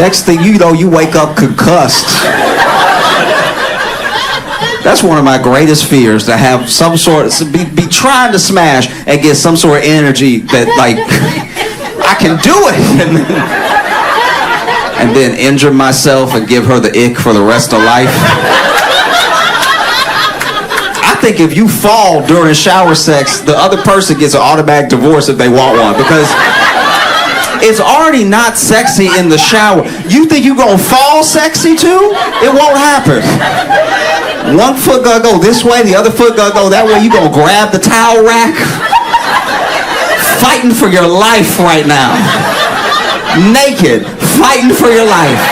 D: Next thing you know, you wake up concussed. That's one of my greatest fears, to have some sort of, be trying to smash and get some sort of energy that, like, I can do it. And then injure myself and give her the ick for the rest of life. I think if you fall during shower sex, the other person gets an automatic divorce if they want one, because it's already not sexy in the shower. You think you're gonna fall sexy too? It won't happen. One foot gonna go this way, the other foot gonna go that way. You gonna grab the towel rack. Fighting for your life right now. Naked, fighting for your life.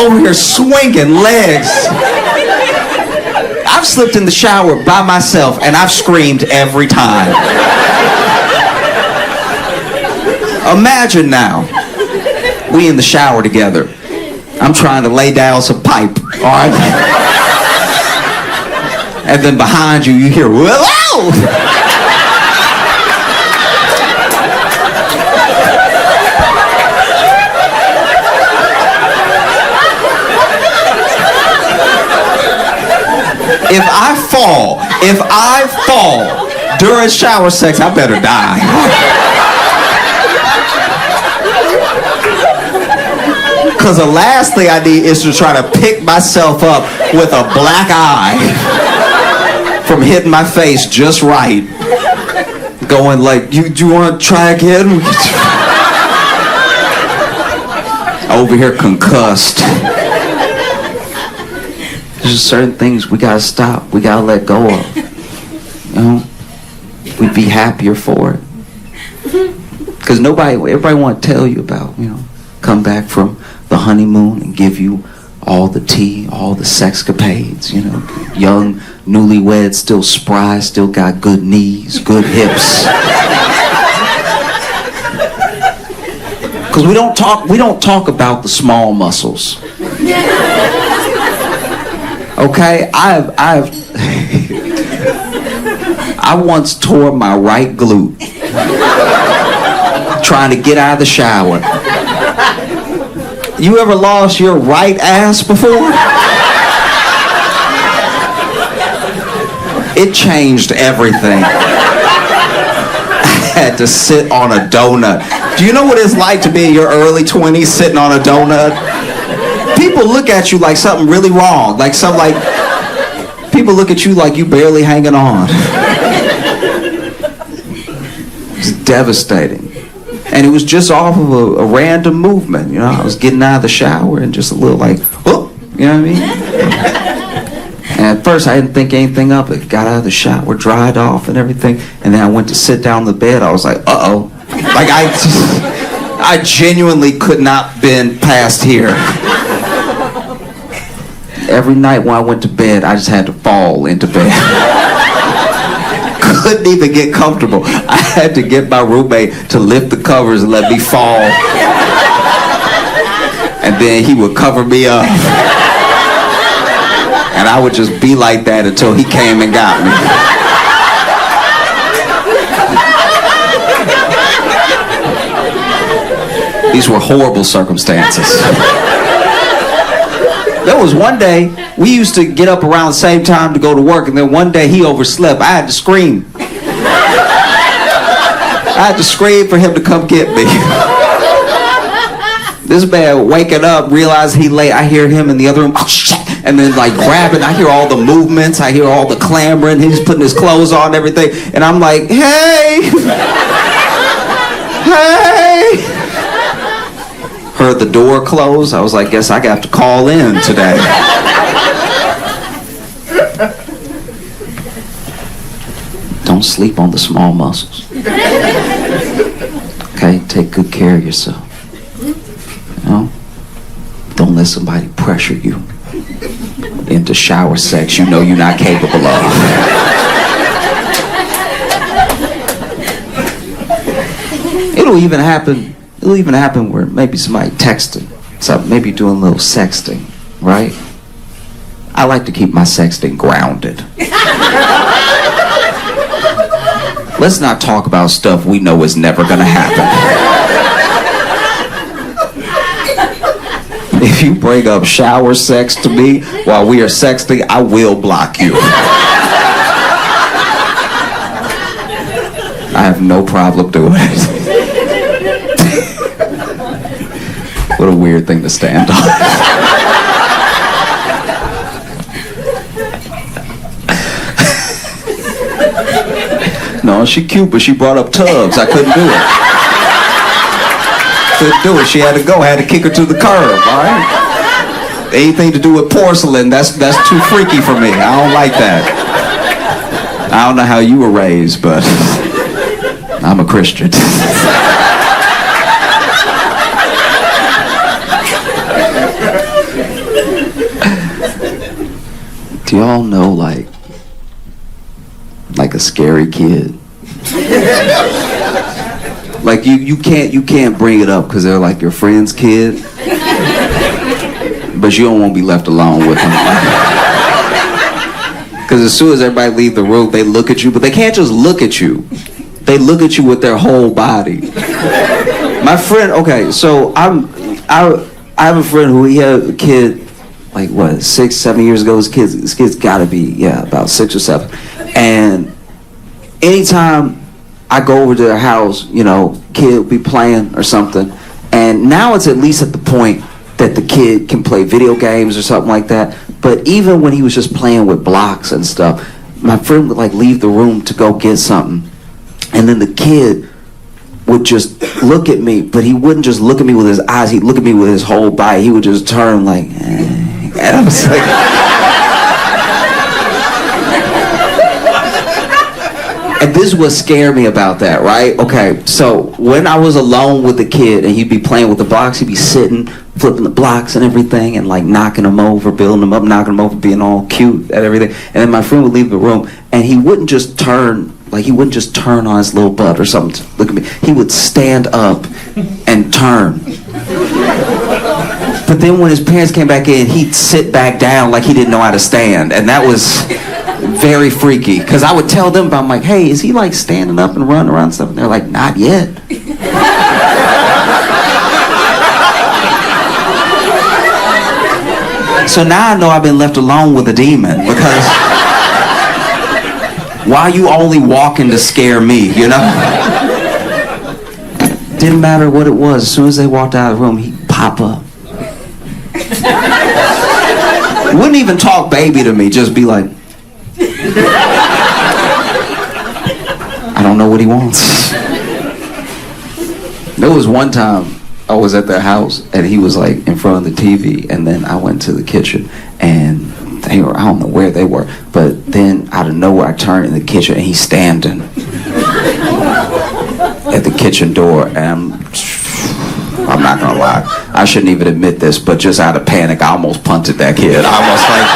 D: Over here swinging legs. I've slipped in the shower by myself and I've screamed every time. Imagine now, we in the shower together. I'm trying to lay down some pipe, all right? And then behind you, you hear, whoa! If I fall during shower sex, I better die. Because the last thing I need is to try to pick myself up with a black eye from hitting my face just right. Going like, do you want to try again? Over here concussed. There's just certain things we gotta stop. We gotta let go of. You know? We'd be happier for it. Because everybody want to tell you about, come back from the honeymoon and give you all the tea, all the sexcapades, young, newlyweds, still spry, still got good knees, good hips. Because we don't talk about the small muscles. Okay, I once tore my right glute trying to get out of the shower. You ever lost your right ass before? It changed everything. I had to sit on a donut. Do you know what it's like to be in your early 20s sitting on a donut? People look at you like something really wrong. People look at you like you barely hanging on. It's devastating. And it was just off of a random movement. I was getting out of the shower and just a little like, oh, you know what I mean? And at first I didn't think anything of it. Got out of the shower, dried off and everything. And then I went to sit down on the bed. I was like, uh-oh. I genuinely could not been past here. Every night when I went to bed, I just had to fall into bed. Couldn't even get comfortable. I had to get my roommate to lift the covers and let me fall. And then he would cover me up. And I would just be like that until he came and got me. These were horrible circumstances. There was one day, we used to get up around the same time to go to work, and then one day he overslept. I had to scream. I had to scream for him to come get me. This man waking up, realized he late. I hear him in the other room, oh shit, and then grabbing. I hear all the movements, I hear all the clamoring. He's putting his clothes on and everything, and I'm like, hey, hey. Heard the door close. I was like, guess I got to call in today. Don't sleep on the small muscles. Okay, take good care of yourself. Don't let somebody pressure you into shower sex you're not capable of. It'll even happen where maybe somebody texting
A: So maybe doing a little sexting, right? I like to keep my sexting grounded. Let's not talk about stuff we know is never gonna happen. If you bring up shower sex to me while we are sexting, I will block you. I have no problem doing it. What a weird thing to stand on. No, she cute, but she brought up tubs. I couldn't do it. Couldn't do it. She had to go. I had to kick her to the curb, all right? Anything to do with porcelain, that's too freaky for me. I don't like that. I don't know how you were raised, but I'm a Christian. Do y'all know like a scary kid? Like you can't bring it up because they're like your friend's kid, but you don't want to be left alone with them. Because as soon as everybody leave the room, they look at you, but they can't just look at you. They look at you with their whole body. My friend, okay, so I have a friend who he had a kid, like what, 6, 7 years ago. His kid's gotta be, about 6 or 7. And anytime I go over to their house, kid will be playing or something. And now it's at least at the point that the kid can play video games or something like that. But even when he was just playing with blocks and stuff, my friend would like leave the room to go get something. And then the kid would just look at me, but he wouldn't just look at me with his eyes, he'd look at me with his whole body. He would just turn like, and I was like, and this is what scared me about that, right? Okay, so when I was alone with the kid and he'd be playing with the blocks, he'd be sitting, flipping the blocks and everything and like knocking them over, building them up, knocking them over, being all cute at everything. And then my friend would leave the room and he wouldn't just turn on his little butt or something to look at me. He would stand up and turn. But then when his parents came back in, he'd sit back down like he didn't know how to stand. And that was very freaky. Because I would tell them, I'm like, hey, is he like standing up and running around and stuff? And they're like, not yet. So now I know I've been left alone with a demon because why are you only walking to scare me, Didn't matter what it was. As soon as they walked out of the room, he'd pop up. Wouldn't even talk baby to me, just be like, I don't know what he wants. There was one time I was at their house and he was like in front of the TV, and then I went to the kitchen and they were, I don't know where they were, but then out of nowhere I turned in the kitchen and he's standing at the kitchen door, and I'm not gonna lie, I shouldn't even admit this, but just out of panic I almost punted that kid. I almost like,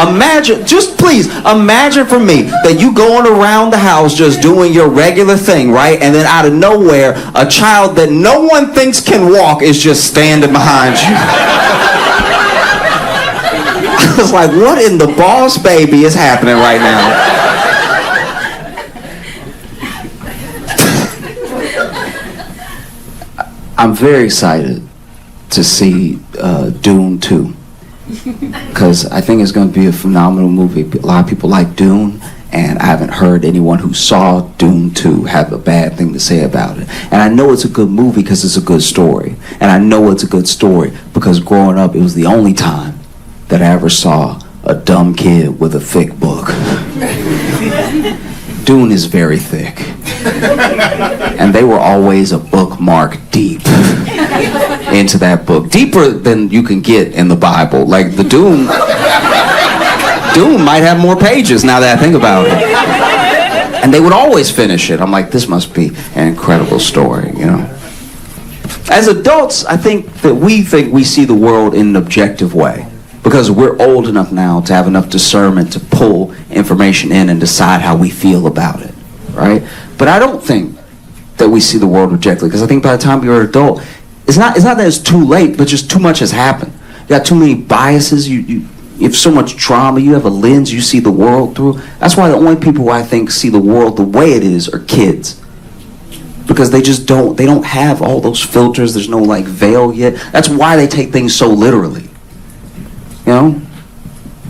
A: imagine, just please imagine for me that you going around the house just doing your regular thing, right? And then out of nowhere a child that no one thinks can walk is just standing behind you. I was like, what in the boss baby is happening right now? I'm very excited to see Dune 2 because I think it's going to be a phenomenal movie. A lot of people like Dune, and I haven't heard anyone who saw Dune 2 have a bad thing to say about it. And I know it's a good movie because it's a good story. And I know it's a good story because growing up, it was the only time that I ever saw a dumb kid with a thick book. Dune is very thick. And they were always a bookmark deep into that book. Deeper than you can get in the Bible. Like the Dune might have more pages now that I think about it. And they would always finish it. I'm like, this must be an incredible story, As adults, I think that we see the world in an objective way. Because we're old enough now to have enough discernment to pull information in and decide how we feel about it, right? But I don't think that we see the world objectively, because I think by the time you're an adult,
D: it's not that it's too late, but just too much has happened. You got too many biases. You have so much trauma. You have a lens you see the world through. That's why the only people who I think see the world the way it is are kids. Because they just don't have all those filters. There's no like veil yet. That's why they take things so literally. You know?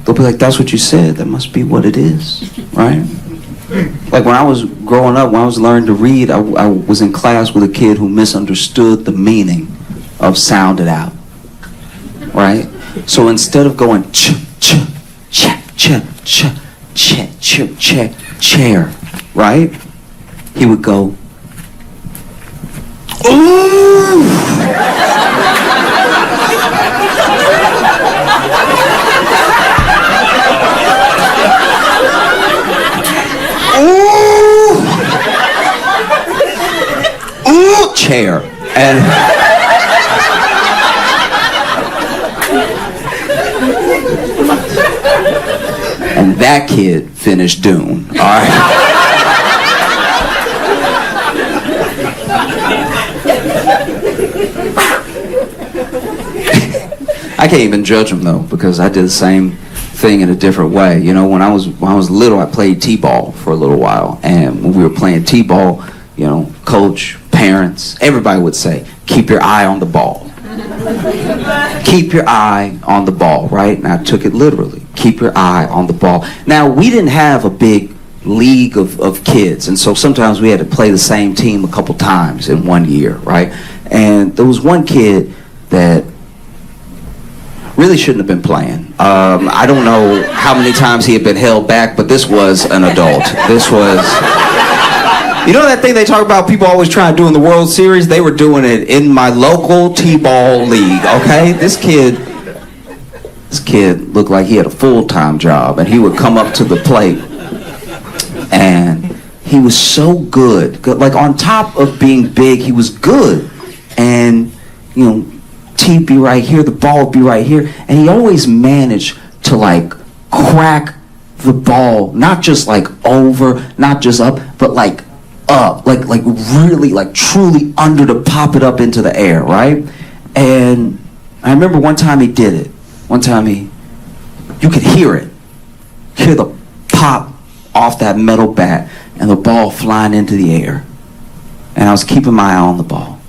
D: They'll be like, that's what you said. That must be what it is, right? Like when I was growing up, when I was learning to read, I was in class with a kid who misunderstood the meaning of sound it out, right? So instead of going ch, ch, cha, cha, cha, cha, cha, cha, chair, right? He would go, ooh! Ooh, chair. And that kid finished Dune. All right. I can't even judge him though, because I did the same thing in a different way. You know, when I was little, I played t-ball for a little while, and when we were playing t-ball, you know, coach, parents, everybody would say, keep your eye on the ball. Keep your eye on the ball, right? And I took it literally. Keep your eye on the ball. Now, we didn't have a big league of kids, and so sometimes we had to play the same team a couple times in one year, right? And there was one kid that really shouldn't have been playing. I don't know how many times he had been held back, but this was an adult. This was... You know that thing they talk about people always trying to do in the World Series? They were doing it in my local t-ball league, okay? This kid looked like he had a full-time job, and he would come up to the plate, and he was so good. Like, on top of being big, he was good. And, you know, te'd be right here, the ball would be right here, and he always managed to, like, crack the ball, not just, like, over, not just up, but, like, up, like really, like truly under to pop it up into the air, right? And I remember one time he did it. One time you could hear it. Hear the pop off that metal bat and the ball flying into the air. And I was keeping my eye on the ball.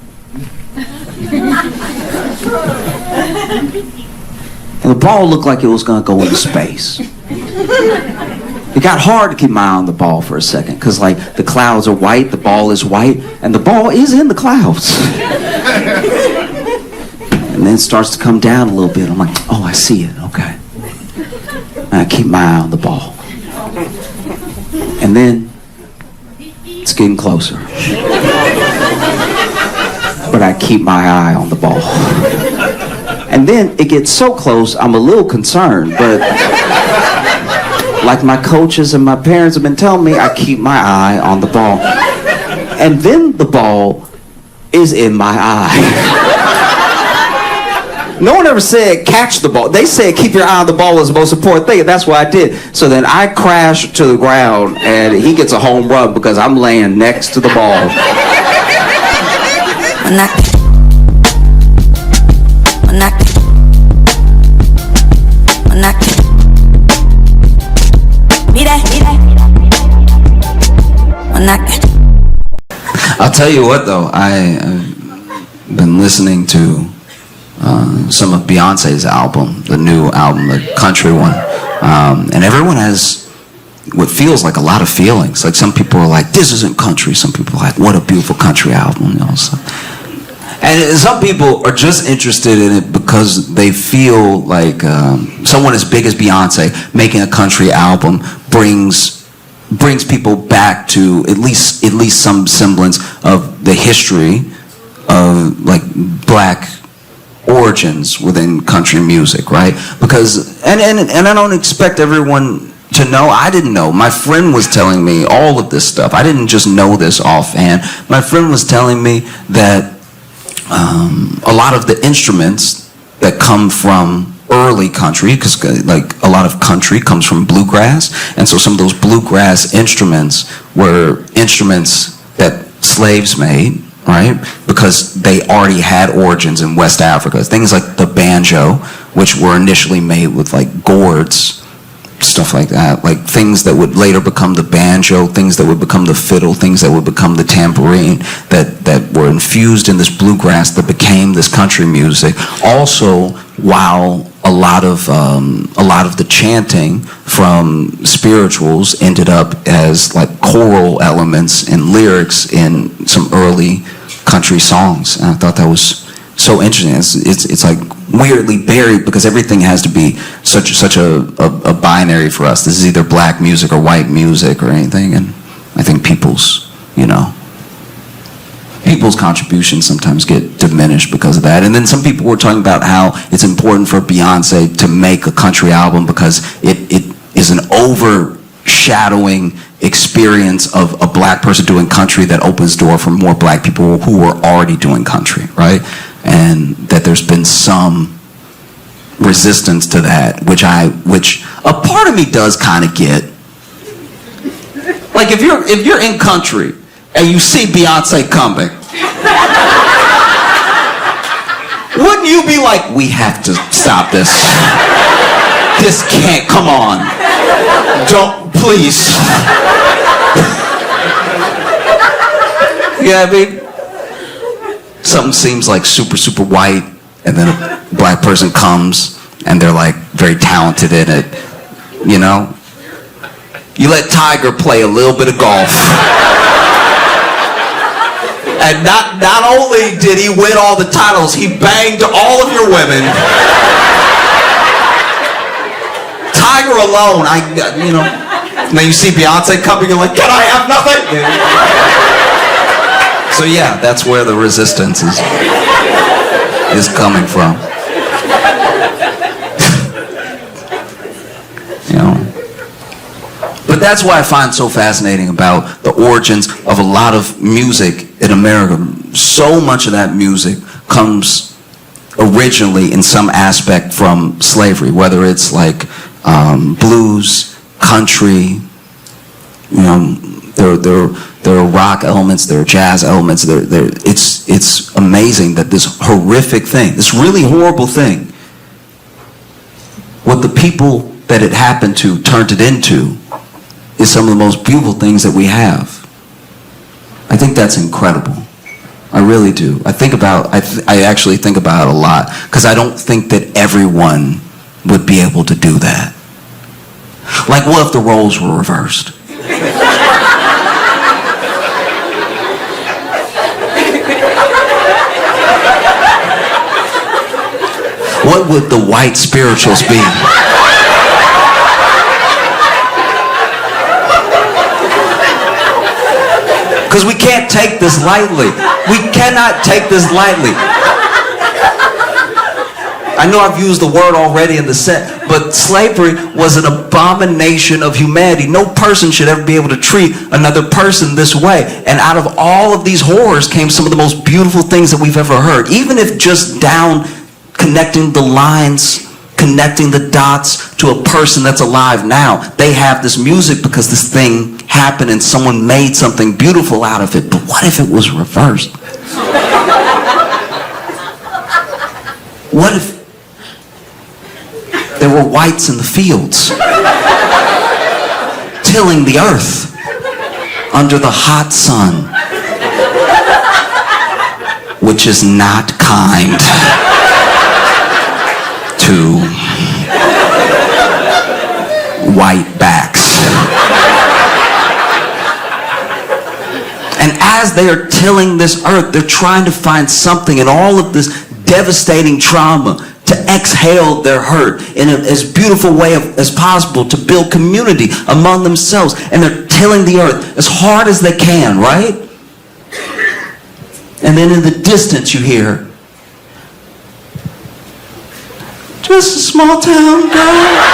D: And the ball looked like it was gonna go into space. It got hard to keep my eye on the ball for a second, because like the clouds are white, the ball is white, and the ball is in the clouds. And then it starts to come down a little bit. I'm like, oh, I see it, okay. And I keep my eye on the ball. And then it's getting closer. But I keep my eye on the ball. And then it gets so close, I'm a little concerned, but like my coaches and my parents have been telling me, I keep my eye on the ball. And then the ball is in my eye. No one ever said catch the ball. They said keep your eye on the ball is the most important thing, and that's what I did. So then I crash to the ground, and he gets a home run because I'm laying next to the ball. I'll tell you what though, I've been listening to some of Beyonce's album, the new album, the country one, and everyone has what feels like a lot of feelings. Like some people are like, this isn't country. Some people are like, what a beautiful country album, you know. So. And some people are just interested in it because they feel like someone as big as Beyonce making a country album brings people back to at least some semblance of the history of like black origins within country music, right? Because and I don't expect everyone to know. I didn't know. My friend was telling me all of this stuff. I didn't just know this offhand. My friend was telling me that a lot of the instruments that come from early country, because like a lot of country comes from bluegrass, and so some of those bluegrass instruments were instruments that slaves made, right? Because they already had origins in West Africa. Things like the banjo, which were initially made with like gourds, stuff like that, like things that would later become the banjo, things that would become the fiddle, things that would become the tambourine, that were infused in this bluegrass that became this country music. Also, while a lot of the chanting from spirituals ended up as like choral elements and lyrics in some early country songs, and I thought that was so interesting. It's like weirdly buried because everything has to be such a binary for us. This is either black music or white music or anything, and I think people's contributions sometimes get diminished because of that. And then some people were talking about how it's important for Beyonce to make a country album because it is an overshadowing experience of a black person doing country that opens door for more black people who are already doing country, right? And that there's been some resistance to that, which a part of me does kind of get. Like if you're in country and you see Beyonce coming, wouldn't you be like, we have to stop this? This can't, come on. Don't, please. Yeah, I mean, something seems like super white, and then a black person comes, and they're like very talented in it, you know? You let Tiger play a little bit of golf. And not only did he win all the titles, he banged all of your women. Tiger alone, now you see Beyonce coming, you're like, can I have nothing? So yeah, that's where the resistance is coming from. But that's why I find so fascinating about the origins of a lot of music in America. So much of that music comes originally in some aspect from slavery, whether it's like blues, country, there are rock elements, there are jazz elements. It's amazing that this horrific thing, this really horrible thing, what the people that it happened to turned it into is some of the most beautiful things that we have. I think that's incredible. I really do. I actually think about it a lot because I don't think that everyone would be able to do that. Like, what if the roles were reversed? What would the white spirituals be? Because we can't take this lightly. We cannot take this lightly. I know I've used the word already in the set, but slavery was an abomination of humanity. No person should ever be able to treat another person this way. And out of all of these horrors came some of the most beautiful things that we've ever heard. Even if just down connecting the lines, connecting the dots to a person that's alive now. They have this music because this thing happened and someone made something beautiful out of it. But what if it was reversed? What if there were whites in the fields tilling the earth under the hot sun, which is not kind to white backs. And as they are tilling this earth, they're trying to find something in all of this devastating trauma to exhale their hurt in as beautiful way as possible to build community among themselves. And they're tilling the earth as hard as they can, right? And then in the distance you hear, just a small town girl.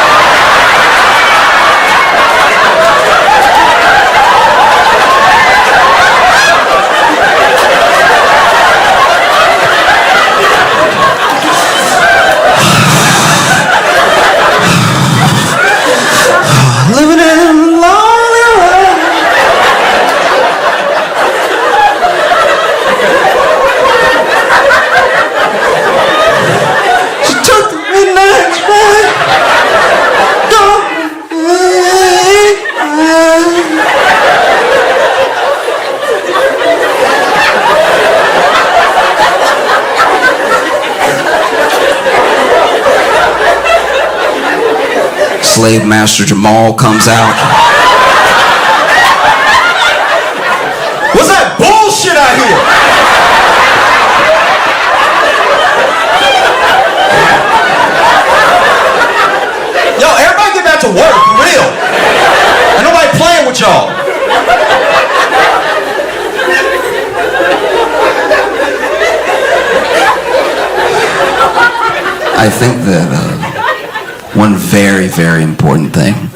D: Living in a lonely world. slave master Jamal comes out. What's that bullshit I hear? Yo, everybody get back to work, for real. Ain't nobody playing with y'all. I think that one very, very important thing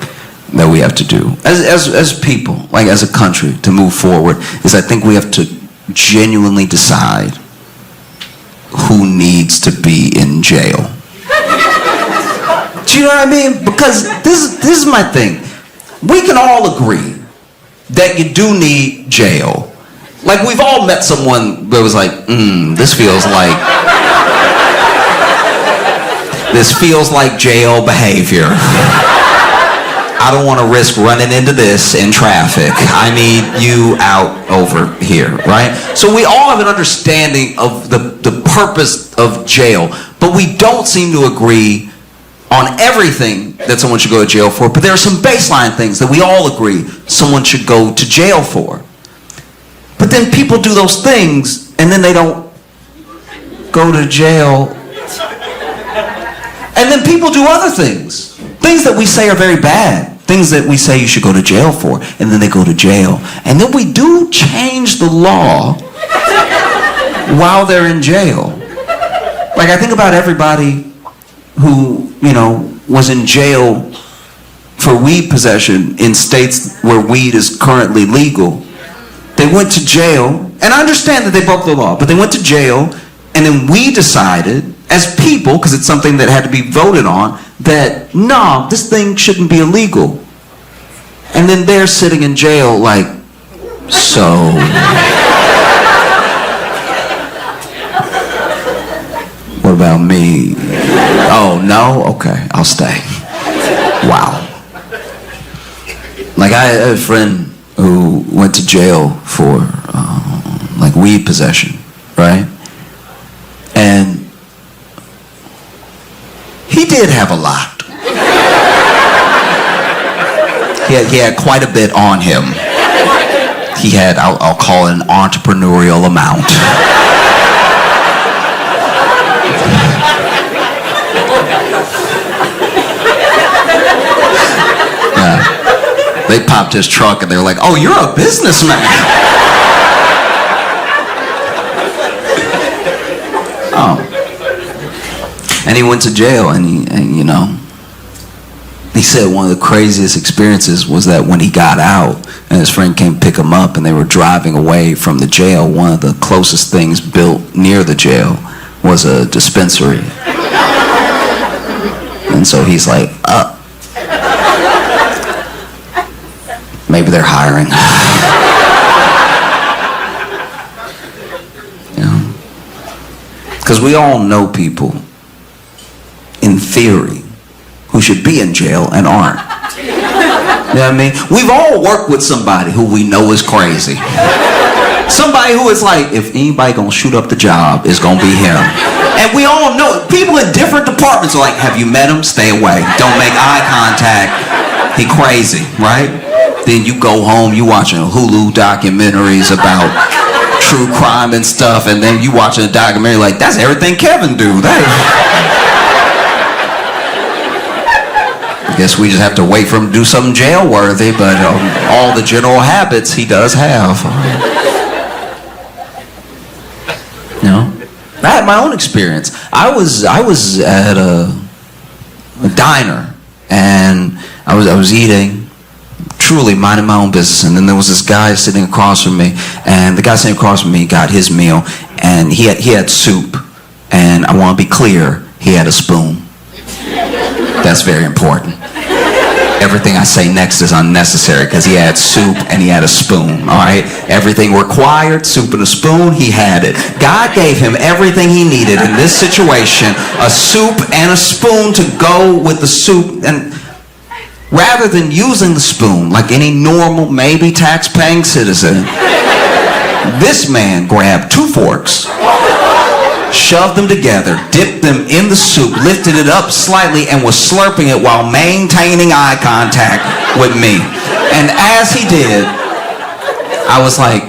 D: that we have to do as people, like as a country, to move forward is I think we have to genuinely decide who needs to be in jail. Do you know what I mean? Because this is my thing. We can all agree that you do need jail. Like we've all met someone that was like, this feels like jail behavior. I don't want to risk running into this in traffic. I need you out over here, right? So we all have an understanding of the purpose of jail, but we don't seem to agree on everything that someone should go to jail for. But there are some baseline things that we all agree someone should go to jail for. But then people do those things and then they don't go to jail. And then people do other things. Things that we say are very bad. Things that we say you should go to jail for. And then they go to jail. And then we do change the law while they're in jail. Like I think about everybody who, was in jail for weed possession in states where weed is currently legal. They went to jail, and I understand that they broke the law, but they went to jail, and then we decided, as people, because it's something that had to be voted on, that, no, this thing shouldn't be illegal. And then they're sitting in jail like, so... What about me? Oh, no? Okay, I'll stay. Wow. Like, I had a friend who went to jail for, weed possession, right? And he did have a lot. He had quite a bit on him. He had, I'll call it an entrepreneurial amount. They popped his trunk and they were like, oh, you're a businessman. Oh. And he went to jail and he said one of the craziest experiences was that when he got out and his friend came pick him up and they were driving away from the jail, one of the closest things built near the jail was a dispensary. And so he's like, maybe they're hiring. Because we all know people, in theory, who should be in jail and aren't. You know what I mean? We've all worked with somebody who we know is crazy. Somebody who is like, if anybody gonna shoot up the job, it's gonna be him. And we all know, people in different departments are like, have you met him? Stay away. Don't make eye contact. He crazy, right? Then you go home, you watching Hulu documentaries about true crime and stuff, and then you watching a documentary like, that's everything Kevin do. I guess we just have to wait for him to do something jail-worthy, but all the general habits he does have. I had my own experience. I was at a diner, and I was eating, truly minding my own business, and then there was this guy sitting across from me, and the guy sitting across from me got his meal, and he had soup, and I want to be clear, he had a spoon. That's very important. Everything I say next is unnecessary because he had soup and he had a spoon, all right? Everything required, soup and a spoon, he had it. God gave him everything he needed in this situation, a soup and a spoon to go with the soup. And rather than using the spoon like any normal, maybe tax-paying citizen, this man grabbed 2 forks shoved them together, dipped them in the soup, lifted it up slightly, and was slurping it while maintaining eye contact with me. And as he did, I was like,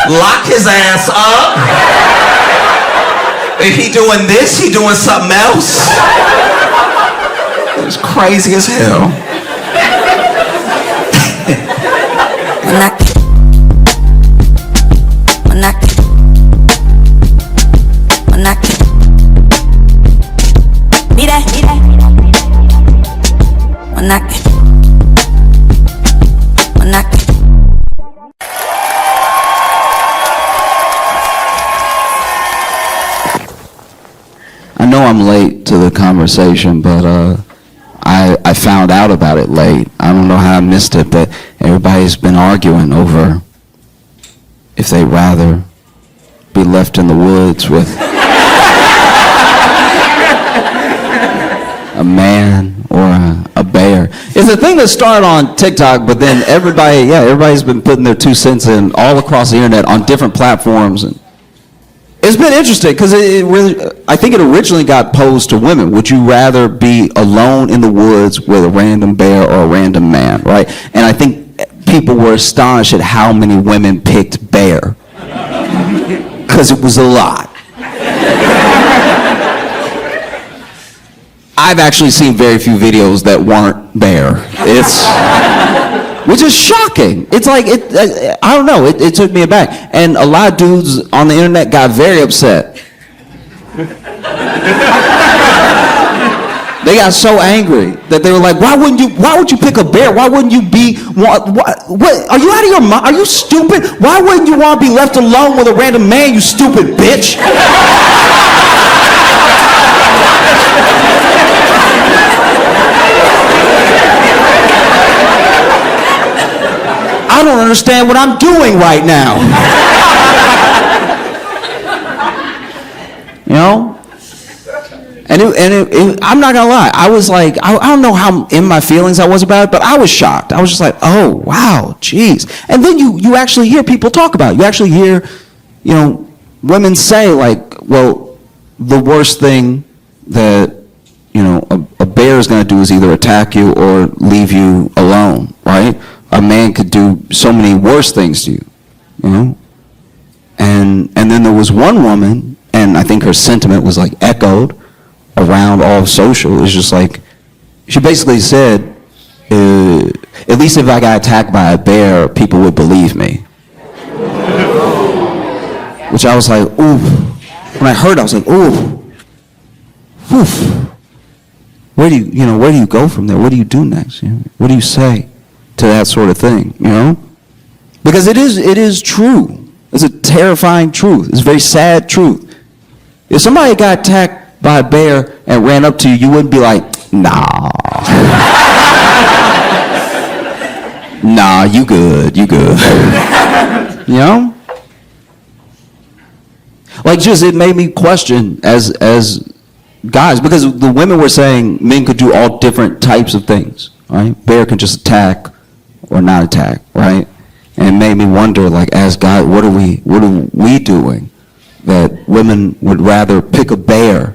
D: lock his ass up. If he doing this, he doing something else. It was crazy as hell.
A: I know I'm late to the conversation, but I found out about it late. I don't know how I missed it, but everybody's been arguing over if they'd rather be left in the woods with a man or a bear. It's a thing that started on TikTok, but then everybody's been putting their 2 cents in all across the internet on different platforms. And it's been interesting because I think it originally got posed to women. Would you rather be alone in the woods with a random bear or a random man, right? And I think people were astonished at how many women picked bear because it was a lot. I've actually seen very few videos that weren't bear. Which is shocking. It's like, I don't know, it took me aback. And a lot of dudes on the internet got very upset. They got so angry that they were like, why would you pick a bear? Why wouldn't you be, what, are you out of your mind? Are you stupid? Why wouldn't you want to be left alone with a random man, you stupid bitch? I don't understand what I'm doing right now. You know? And I'm not gonna lie, I was like, I don't know how in my feelings I was about it, but I was shocked. I was just like, oh, wow, jeez. And then you actually hear people talk about it. You actually hear, women say like, well, the worst thing that, a bear is gonna do is either attack you or leave you alone, right? A man could do so many worse things to you, And then there was one woman, and I think her sentiment was like echoed around all of social. It was just like, she basically said, at least if I got attacked by a bear, people would believe me. Which I was like, ooh. When I heard it, I was like, ooh. Oof. Where do you go from there? What do you do next? What do you say to that sort of thing, Because it is true. It's a terrifying truth. It's a very sad truth. If somebody got attacked by a bear and ran up to you, you wouldn't be like, nah. Nah, you good. Like, just, it made me question as guys, because the women were saying men could do all different types of things, right? Bear can just attack or not attack, right? And it made me wonder, like, as guys, what are we doing that women would rather pick a bear?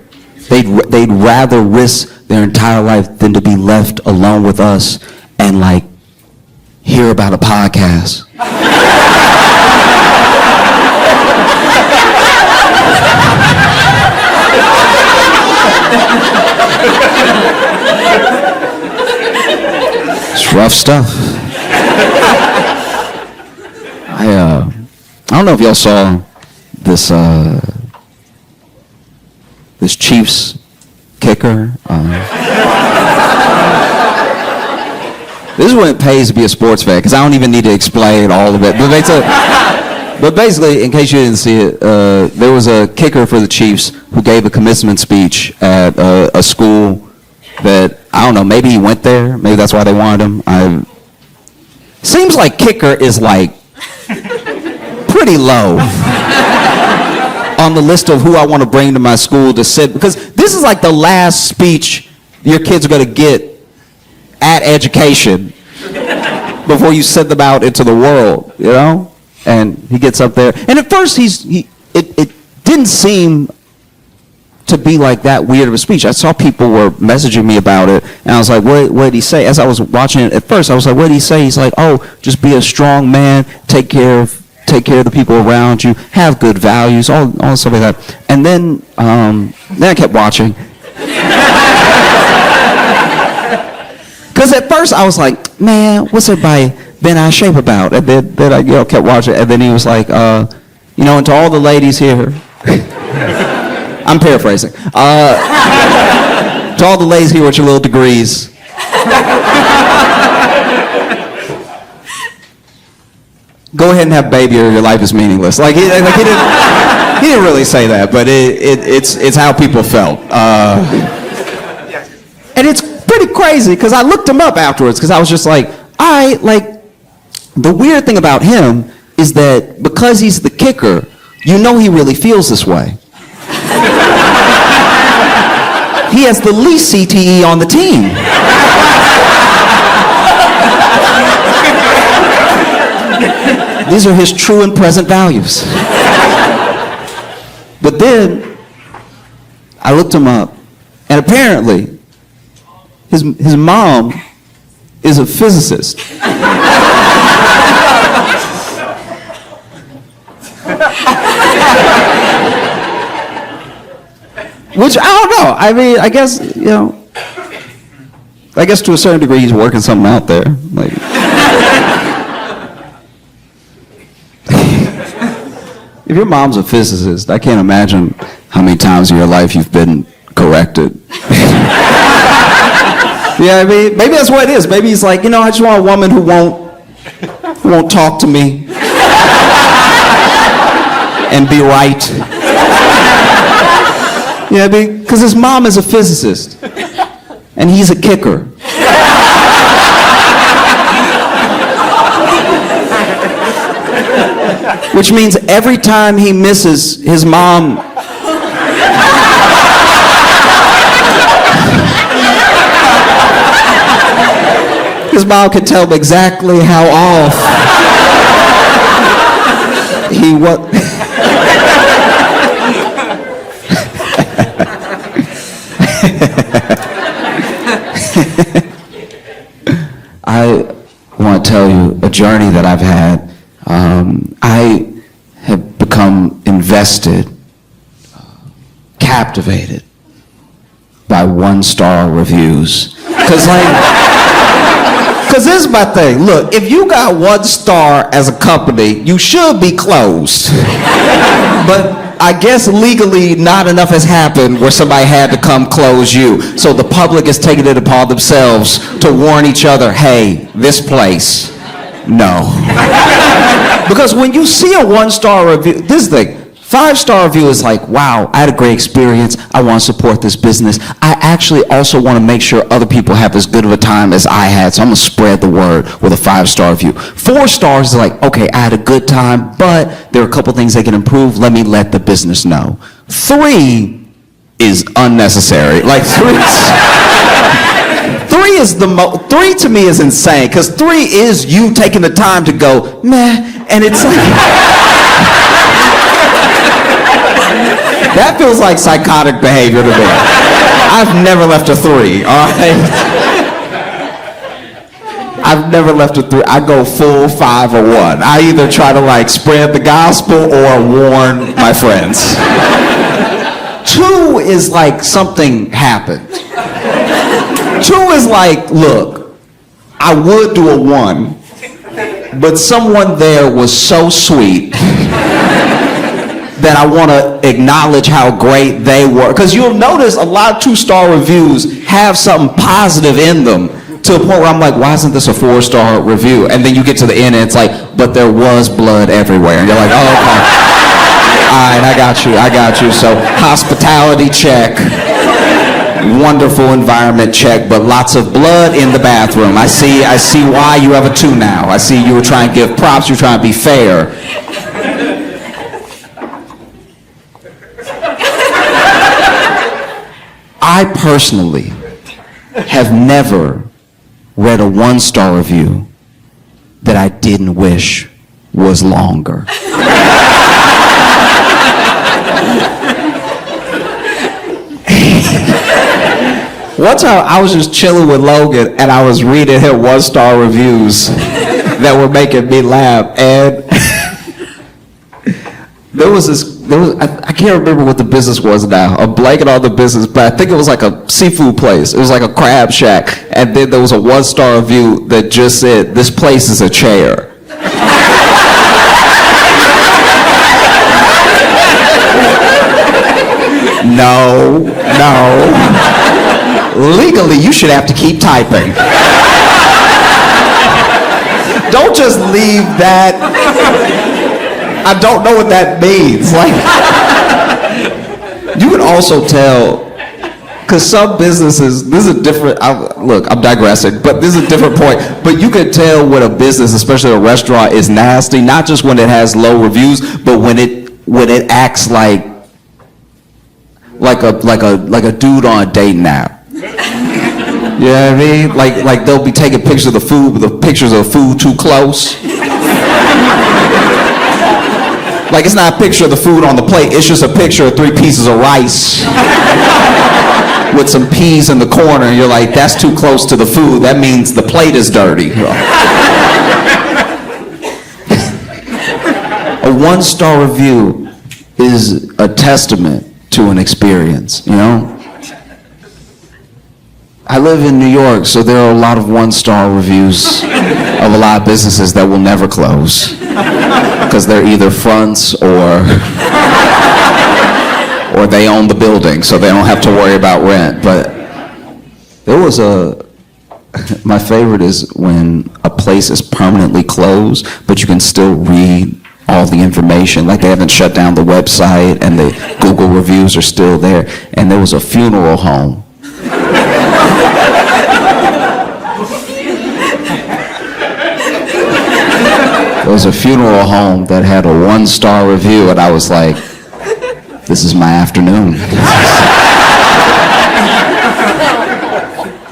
A: They'd rather risk their entire life than to be left alone with us and like hear about a podcast. It's rough stuff. I don't know if y'all saw this this Chiefs kicker. This is when it pays to be a sports fan, because I don't even need to explain all of it. But basically, in case you didn't see it, there was a kicker for the Chiefs who gave a commencement speech at a school that, I don't know, maybe he went there. Maybe that's why they wanted him. Seems like kicker is like pretty low on the list of who I want to bring to my school to sit, because this is like the last speech your kids are going to get at education before you send them out into the world,
D: And he gets up there, and at first it didn't seem to be like that weird of a speech. I saw people were messaging me about it, and I was like, what did he say? As I was watching it at first, I was like, what did he say? He's like, oh, just be a strong man, take care of the people around you, have good values, all stuff like that. And then I kept watching. Because at first I was like, man, what's everybody been out of shape about? And then I kept watching, and then he was like, and to all the ladies here, I'm paraphrasing. To all the ladies here with your little degrees. Go ahead and have a baby or your life is meaningless. He didn't really say that, but it's how people felt. And it's pretty crazy because I looked him up afterwards because I was just like, the weird thing about him is that because he's the kicker, he really feels this way. He has the least CTE on the team. These are his true and present values. But then I looked him up, and apparently his mom is a physicist. Which, I don't know. I mean, I guess to a certain degree he's working something out there. If your mom's a physicist, I can't imagine how many times in your life you've been corrected. Yeah, I mean, maybe that's what it is. Maybe he's like, I just want a woman who won't talk to me and be right. Yeah, because his mom is a physicist and he's a kicker. Which means every time he misses, his mom can tell him exactly how off he was. I want to tell you a journey that I've had. I have become invested, captivated by 1-star reviews. Because this is my thing. Look, if you got 1 star as a company, you should be closed. But I guess legally not enough has happened where somebody had to come close you. So the public is taking it upon themselves to warn each other, hey, this place, no. Because when you see a 1-star review, this thing, 5-star review is like, wow, I had a great experience. I want to support this business. I actually also want to make sure other people have as good of a time as I had, so I'm going to spread the word with a 5-star review. 4 stars is like, okay, I had a good time, but there are a couple things they can improve. Let me let the business know. 3 is unnecessary. Like 3 to me is insane, because 3 is you taking the time to go, meh, and it's like... That feels like psychotic behavior to me. I've never left a 3, all right? I've never left a 3. I go full 5 or 1. I either try to spread the gospel or warn my friends. 2 is like something happened. 2 is like, look, I would do a 1, but someone there was so sweet that I want to acknowledge how great they were. Because you'll notice a lot of 2-star reviews have something positive in them to a point where I'm like, why isn't this a 4-star review? And then you get to the end and it's like, but there was blood everywhere. And you're like, oh, okay. All right, I got you. So hospitality check, wonderful environment check, but lots of blood in the bathroom. I see why you have a 2 now. I see you were trying to give props, you're trying to be fair. I personally have never read a 1-star review that I didn't wish
A: was longer. One time I was just chilling with Logan and I was reading him 1-star reviews that were making me laugh, and I can't remember what the business was now. I'm blanking on the business, but I think it was like a seafood place. It was like a crab shack, and then there was a 1-star review that just said, "This place is a chair." No. Legally, you should have to keep typing. Don't just leave that. I don't know what that means. Like, you can also tell, because some businesses, this is a different, I'm digressing, but this is a different point. But you can tell when a business, especially a restaurant, is nasty, not just when it has low reviews, but when it acts like a dude on a dating app. You know what I mean? Like they'll be taking pictures of the food, but the pictures of the food too close. Like, it's not a picture of the food on the plate, it's just a picture of 3 pieces of rice with some peas in the corner, and you're like, that's too close to the food. That means the plate is dirty. A 1-star review is a testament to an experience, you know? I live in New York, so there are a lot of 1-star reviews of a lot of businesses that will never close because they're either fronts or they own the building, so they don't have to worry about rent. But there was my favorite is when a place is permanently closed, but you can still read all the information, like they haven't shut down the website and the Google reviews are still there. And there was a funeral home. There was a funeral home that had a 1-star review, and I was like, this is my afternoon.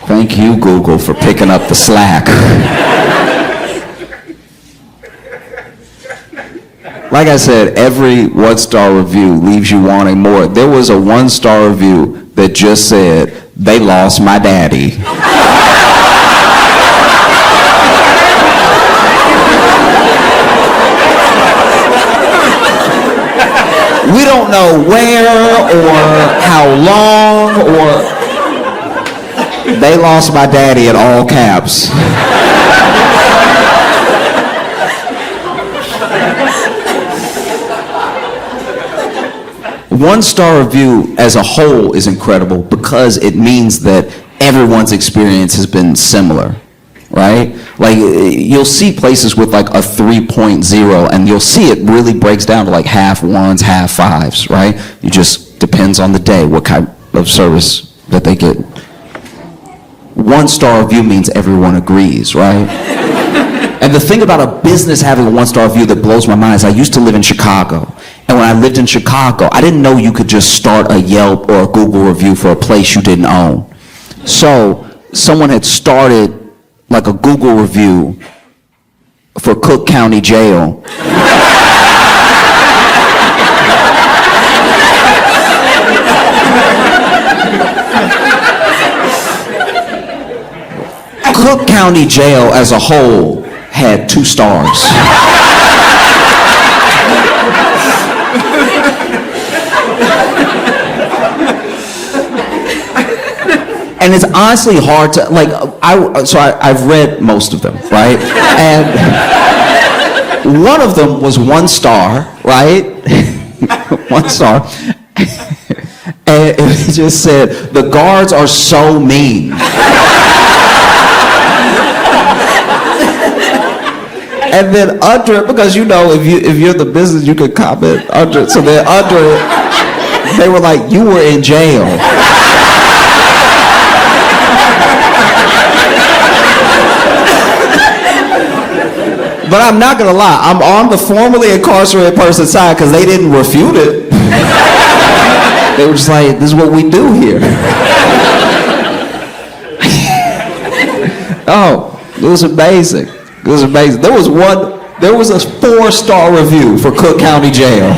A: Thank you, Google, for picking up the slack. Like I said, every 1-star review leaves you wanting more. There was a 1-star review that just said, "They lost my daddy." We don't know where or how long, or "They lost my daddy" in all caps. 1-star review as a whole is incredible because it means that everyone's experience has been similar, right? Like, you'll see places with like a 3.0, and you'll see it really breaks down to like half 1s, half 5s, right? It just depends on the day, what kind of service that they get. 1-star review means everyone agrees, right? And the thing about a business having a 1-star review that blows my mind is I used to live in Chicago. And when I lived in Chicago, I didn't know you could just start a Yelp or a Google review for a place you didn't own. So someone had started like a Google review for Cook County Jail. Cook County Jail as a whole had 2 stars. And it's honestly hard to, like, I've read most of them, right? And one of them was 1 star, right? 1 star. And it just said, "The guards are so mean." And then under it, because you know, if you're the business, you can comment under it. So then under it, they were like, "You were in jail." But I'm not gonna lie, I'm on the formerly incarcerated person's side because they didn't refute it. They were just like, "This is what we do here." Oh, it was amazing. It was amazing. There was There was a 4-star review for Cook County Jail.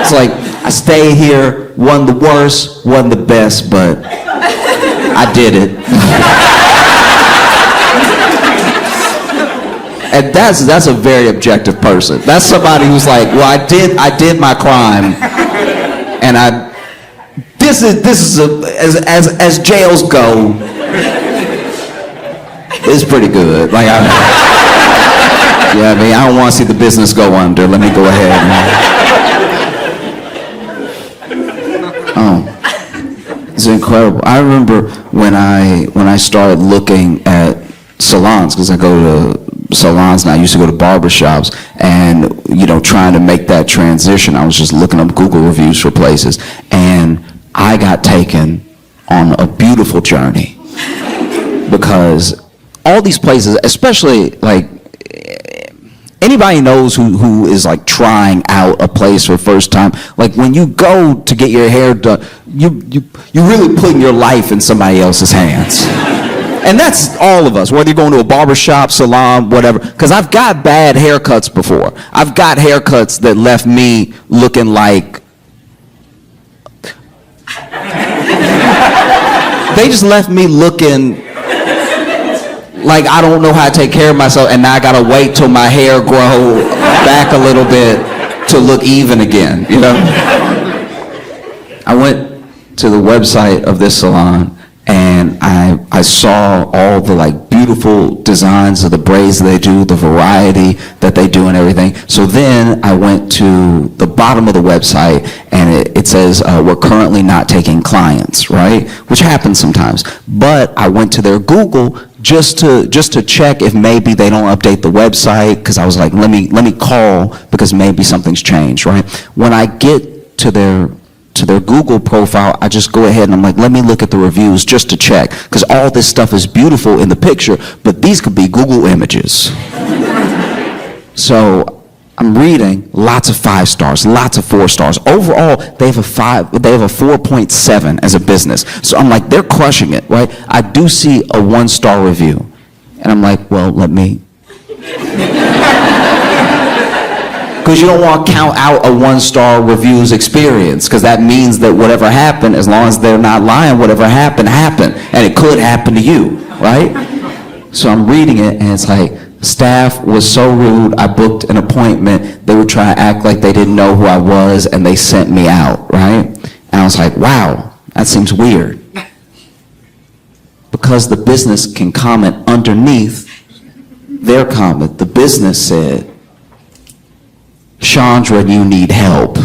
A: It's like, I stayed here, wasn't the worst, wasn't the best, but I did it. And that's a very objective person. That's somebody who's like, well, I did my crime, and this is as jails go, it's pretty good. Like I mean, I don't want to see the business go under. Let me go ahead. Oh, it's incredible. I remember when I started looking at salons, because I go to salons now. I used to go to barbershops, and trying to make that transition, I was just looking up Google reviews for places, and I got taken on a beautiful journey, because all these places, especially like anybody knows who is like trying out a place for the first time, like when you go to get your hair done, you're really putting your life in somebody else's hands. And that's all of us, whether you're going to a barbershop, salon, whatever. Because I've got bad haircuts before. I've got haircuts that left me looking like... They just left me looking like I don't know how to take care of myself, and now I gotta wait till my hair grow back a little bit to look even again, I went to the website of this salon, and I saw all the like beautiful designs of the braids that they do, the variety that they do and everything. So then I went to the bottom of the website, and it says we're currently not taking clients, right? Which happens sometimes. But I went to their Google just to check if maybe they don't update the website, because I was like, let me call, because maybe something's changed, right? When I get to their Google profile, I just go ahead and I'm like, let me look at the reviews just to check, because all this stuff is beautiful in the picture, but these could be Google images. So I'm reading lots of 5 stars, lots of 4 stars. Overall, they have a 4.7 as a business. So I'm like, they're crushing it, right? I do see a 1-star review, and I'm like, well, let me. Because you don't want to count out a 1-star reviews experience, because that means that whatever happened, as long as they're not lying, whatever happened, happened. And it could happen to you, right? So I'm reading it, and it's like, staff was so rude, I booked an appointment, they were trying to act like they didn't know who I was, and they sent me out, right? And I was like, wow, that seems weird. Because the business can comment underneath their comment, the business said, Chandra, you need help.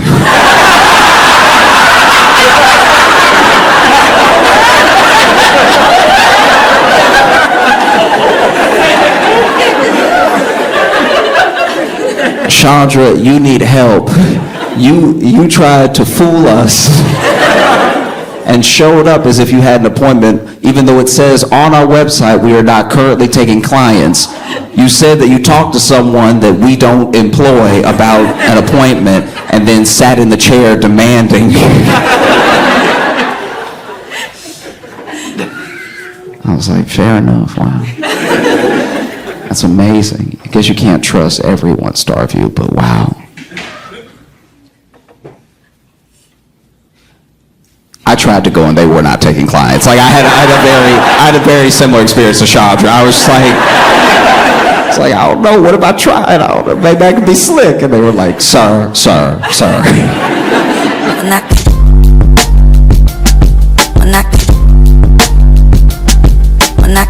A: Chandra, you need help. You tried to fool us and showed up as if you had an appointment, even though it says on our website we are not currently taking clients. You said that you talked to someone that we don't employ about an appointment, and then sat in the chair demanding. I was like, fair enough, wow. That's amazing. I guess you can't trust every 1-star review, but wow. I tried to go and they were not taking clients. Like I had a very similar experience to Chandra. I was just like, it's like, I don't know, what if I tried? I don't know, maybe I could be slick. And they were like, sir.
Q: When I